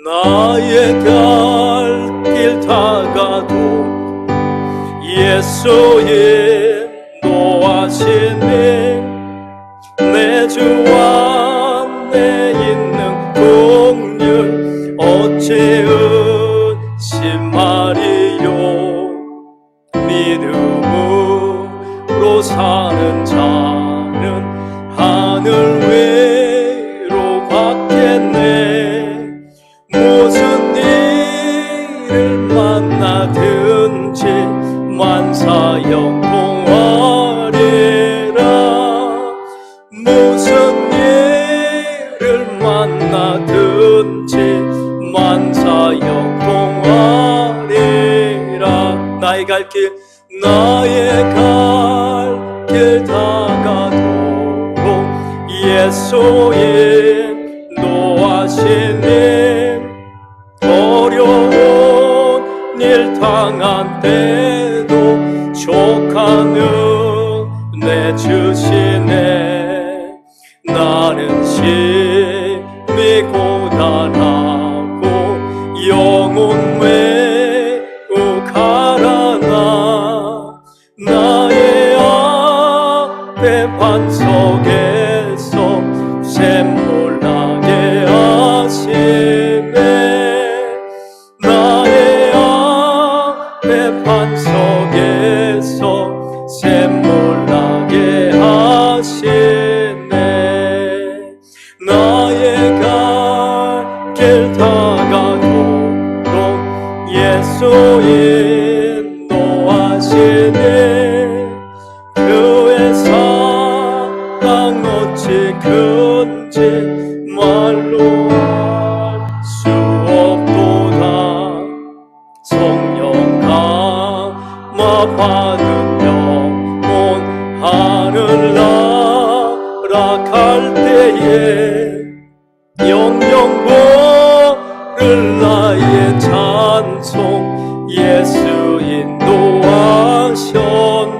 나의 갈 길 다가도 예수의 노하시네 내 주와 내 있는 공률 어찌 의심하리요 믿음으로 사는 자는 하늘 위로 받겠네 무슨 일을 만나든지 만사 영통하리라 무슨 일을 만나든지 만사 영통하리라 나의 갈 길 다가도록 예수의 노하시네 어려운 일 당한 때도 족한 은혜 주시네 나는 심히 고단하고 영혼 매우 가라나 나의 앞에 반석에서 샘물 나게 하시네 나의 앞에 반석에서 샘물 나게 하시네 나의 갈 길 다가도록 예수의 노하시네 그의 사랑 어찌 큰지 말로 할 수 없도다 성령 감화 받은 영혼 하늘 날아갈 때에 영영 보를 나의 찬송 예수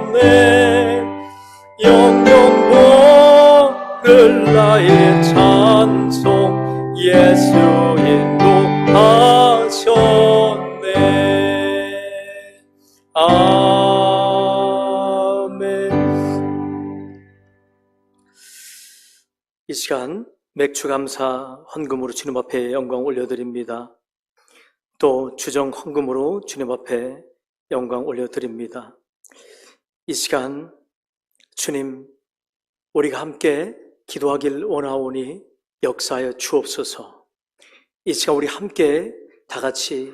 인도하셨네 영영 보를 나의 찬송 예수 인도하셨네 아멘. 이 시간 맥주감사 헌금으로 주님 앞에 영광 올려드립니다. 또 주정 헌금으로 주님 앞에 영광 올려드립니다. 이 시간 주님 우리가 함께 기도하길 원하오니 역사하여 주옵소서. 이 시간 우리 함께 다 같이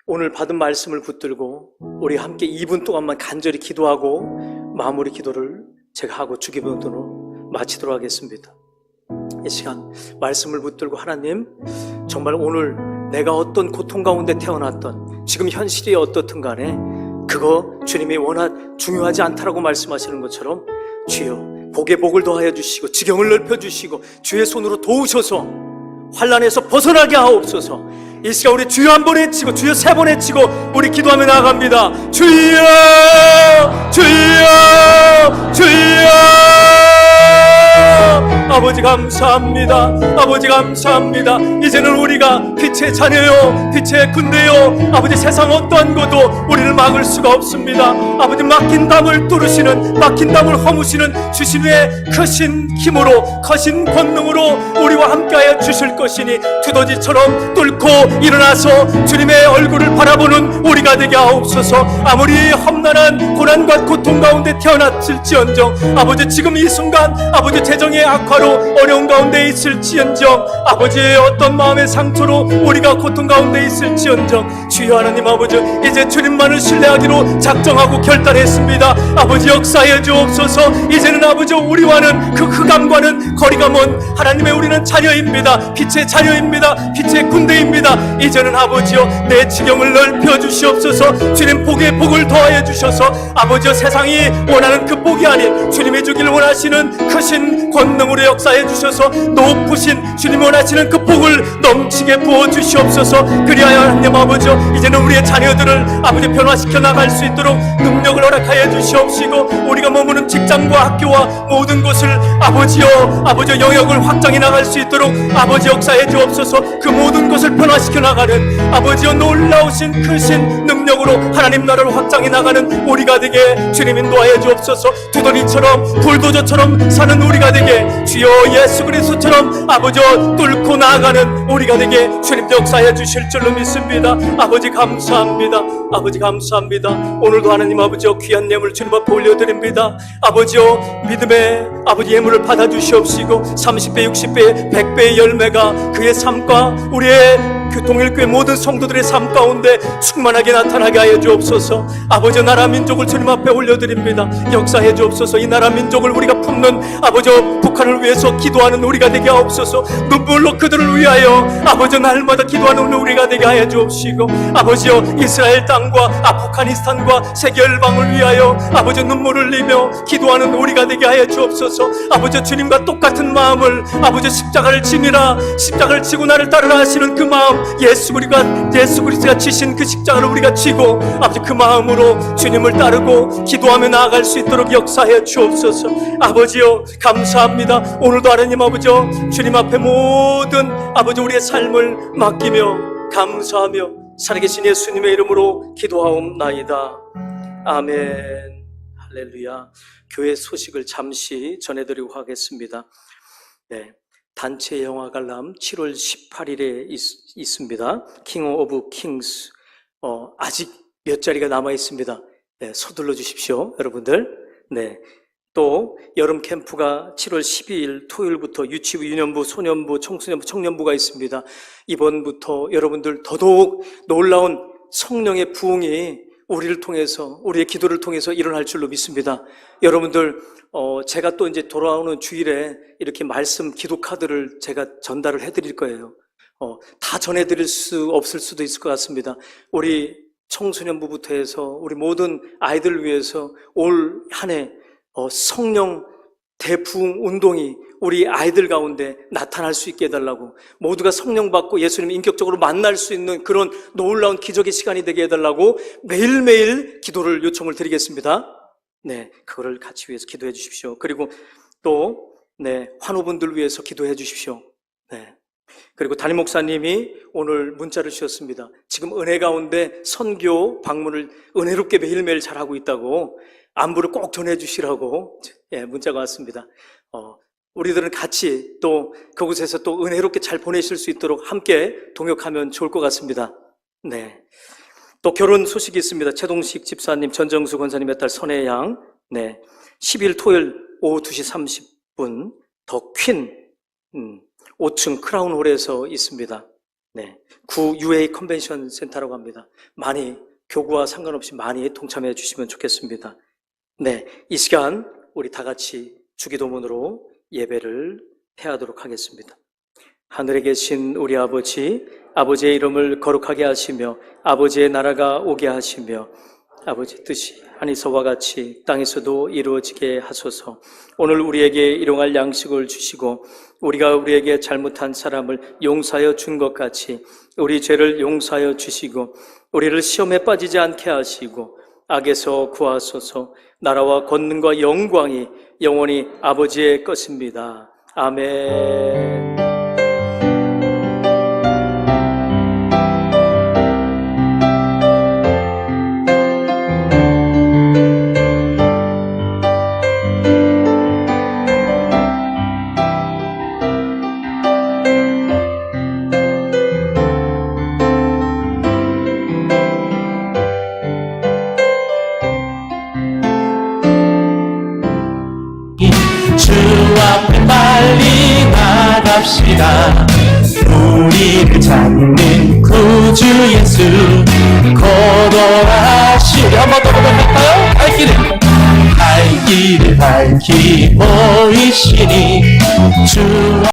오늘 받은 말씀을 붙들고 우리 함께 2분 동안만 간절히 기도하고 마무리 기도를 제가 하고 주기도로 마치도록 하겠습니다. 이 시간 말씀을 붙들고 하나님 정말 오늘 내가 어떤 고통 가운데 태어났던 지금 현실이 어떻든 간에 그거 주님이 워낙 중요하지 않다라고 말씀하시는 것처럼 주여 복에 복을 더하여 주시고 지경을 넓혀 주시고 주의 손으로 도우셔서 환난에서 벗어나게 하옵소서. 이 시간 우리 주여 한 번 외치고 주여 세 번 외치고 우리 기도하며 나아갑니다. 주여 주여 주여 아버지 감사합니다. 아버지 감사합니다. 이제는 우리가 빛의 자녀요 빛의 군대요 아버지 세상 어떠한 것도 우리를 막을 수가 없습니다. 아버지 막힌 담을 뚫으시는 막힌 담을 허무시는 주신의 크신 힘으로 크신 권능으로 우리와 함께하여 주실 것이니 두더지처럼 뚫고 일어나서 주님의 얼굴을 바라보는 우리가 되게 하옵소서. 아무리 험난한 고난과 고통 가운데 태어났을지언정 아버지 지금 이 순간 아버지 재정의 악화 병마로 어려운 가운데 있을지언정, 아버지의 어떤 마음의 상처로 우리가 고통 가운데 있을지언정, 주여 하나님 아버지, 이제 주님만을 신뢰하기로 작정하고 결단했습니다. 아버지 역사해 주옵소서. 이제는 아버지 우리와는 그 흑암과는 거리가 먼 하나님의 우리는 자녀입니다. 빛의 자녀입니다. 빛의 군대입니다. 이제는 아버지여 내 지경을 넓혀 주시옵소서. 주님 복에 복을 더하여 주셔서 아버지여 세상이 원하는 그 복이 아닌 주님이 주길 원하시는 크신 권능으로 역사해 주셔서 높으신 주님이 원하시는 그 복을 넘치게 부어 주시옵소서. 그리하여 하나님 아버지여 이제는 우리의 자녀들을 아버지 변화시켜 나갈 수 있도록 능력을 허락하여 주시옵시고, 우리가 머무는 직장과 학교와 모든 곳을 아버지여 영역을 확장해 나갈 수 있도록 아버지 역사해 주옵소서. 그 모든 것을 변화시켜 나가는 아버지여 놀라우신 크신 능력으로 하나님 나라를 확장해 나가는 우리가 되게 주님 인도하여 주옵소서. 두더리처럼 불도저처럼 사는 우리가 되게 주여 예수 그리스도처럼 아버지여 뚫고 나아가는 우리가 되게 주님 역사해 주실 줄로 믿습니다. 아버지 감사합니다. 아버지 감사합니다. 오늘도 하나님 아버지여 귀한 예물 주님 앞에 올려드립니다. 아버지여 믿음의 아버지 예물을 받아 주시옵시고 30배 60배 100배의 열매가 그의 삶과 우리의 그 동일교회 모든 성도들의 삶 가운데 충만하게 나타나게 하여 주옵소서. 아버지 나라 민족을 주님 앞에 올려드립니다. 역사해 주옵소서. 이 나라 민족을 우리가 품는 아버지 북한을 위해서 기도하는 우리가 되게 하옵소서. 눈물로 그들을 위하여 아버지 날마다 기도하는 우리가 되게 하여 주옵시고, 아버지여 이스라엘 땅과 아프가니스탄과 세계 열방을 위하여 아버지 눈물을 흘리며 기도하는 우리가 되게 하여 주옵소서. 아버지 주님과 똑같은 마음을 아버지 십자가를 지니라, 십자가를 지고 나를 따르라 하시는 그 마음, 예수 그리스도가 지신 그 십자가를 우리가 지고 아버지 그 마음으로 주님을 따르고 기도하며 나아갈 수 있도록 역사해 주옵소서. 아버지여 감사합니다. 오늘도 하나님 아버지여 주님 앞에 모든 아버지 우리의 삶을 맡기며 감사하며 살아계신 예수님의 이름으로 기도하옵나이다. 아멘. 할렐루야. 교회 소식을 잠시 전해드리고 하겠습니다. 네, 단체 영화 관람 7월 18일에 있습니다. 킹 오브 킹스. 아직 몇 자리가 남아 있습니다. 네, 서둘러 주십시오, 여러분들. 네. 또 여름 캠프가 7월 12일 토요일부터 유치부, 유년부, 소년부, 청소년부, 청년부가 있습니다. 이번부터 여러분들 더더욱 놀라운 성령의 부흥이 우리를 통해서, 우리의 기도를 통해서 일어날 줄로 믿습니다. 여러분들 제가 또 이제 돌아오는 주일에 이렇게 말씀 기도 카드를 제가 전달을 해드릴 거예요. 다 전해드릴 수 없을 수도 있을 것 같습니다. 우리 청소년부부터 해서 우리 모든 아이들을 위해서 올 한 해 성령 대부흥 운동이 우리 아이들 가운데 나타날 수 있게 해달라고, 모두가 성령 받고 예수님 인격적으로 만날 수 있는 그런 놀라운 기적의 시간이 되게 해달라고 매일매일 기도를 요청을 드리겠습니다. 네, 그거를 같이 위해서 기도해 주십시오. 그리고 또 환우분들 위해서 기도해 주십시오. 네. 그리고 담임 목사님이 오늘 문자를 주셨습니다. 지금 은혜 가운데 선교 방문을 은혜롭게 매일매일 잘하고 있다고 안부를 꼭 전해주시라고 문자가 왔습니다. 우리들은 같이 또 그곳에서 또 은혜롭게 잘 보내실 수 있도록 함께 동역하면 좋을 것 같습니다. 네. 또 결혼 소식이 있습니다. 최동식 집사님, 전정수 권사님의 딸 선혜양. 네. 10일 토요일 오후 2시 30분 더 퀸 5층 크라운홀에서 있습니다. 네. 구 UA 컨벤션 센터라고 합니다. 많이 교구와 상관없이 많이 동참해 주시면 좋겠습니다. 네, 이 시간 우리 다 같이 주기도문으로 예배를 해하도록 하겠습니다. 하늘에 계신 우리 아버지, 아버지의 이름을 거룩하게 하시며 아버지의 나라가 오게 하시며 아버지 뜻이 하늘에서와 같이 땅에서도 이루어지게 하소서. 오늘 우리에게 일용할 양식을 주시고 우리가 우리에게 잘못한 사람을 용서하여 준 것 같이 우리 죄를 용서하여 주시고 우리를 시험에 빠지지 않게 하시고 악에서 구하소서. 나라와 권능과 영광이 영원히 아버지의 것입니다. 아멘. 주 앞에 빨리 갑시다. 우리를 찾는 구주 예수 걸어가시. 우리 한번 더 고백할까요? 갈 길을 밝히 보이시니 주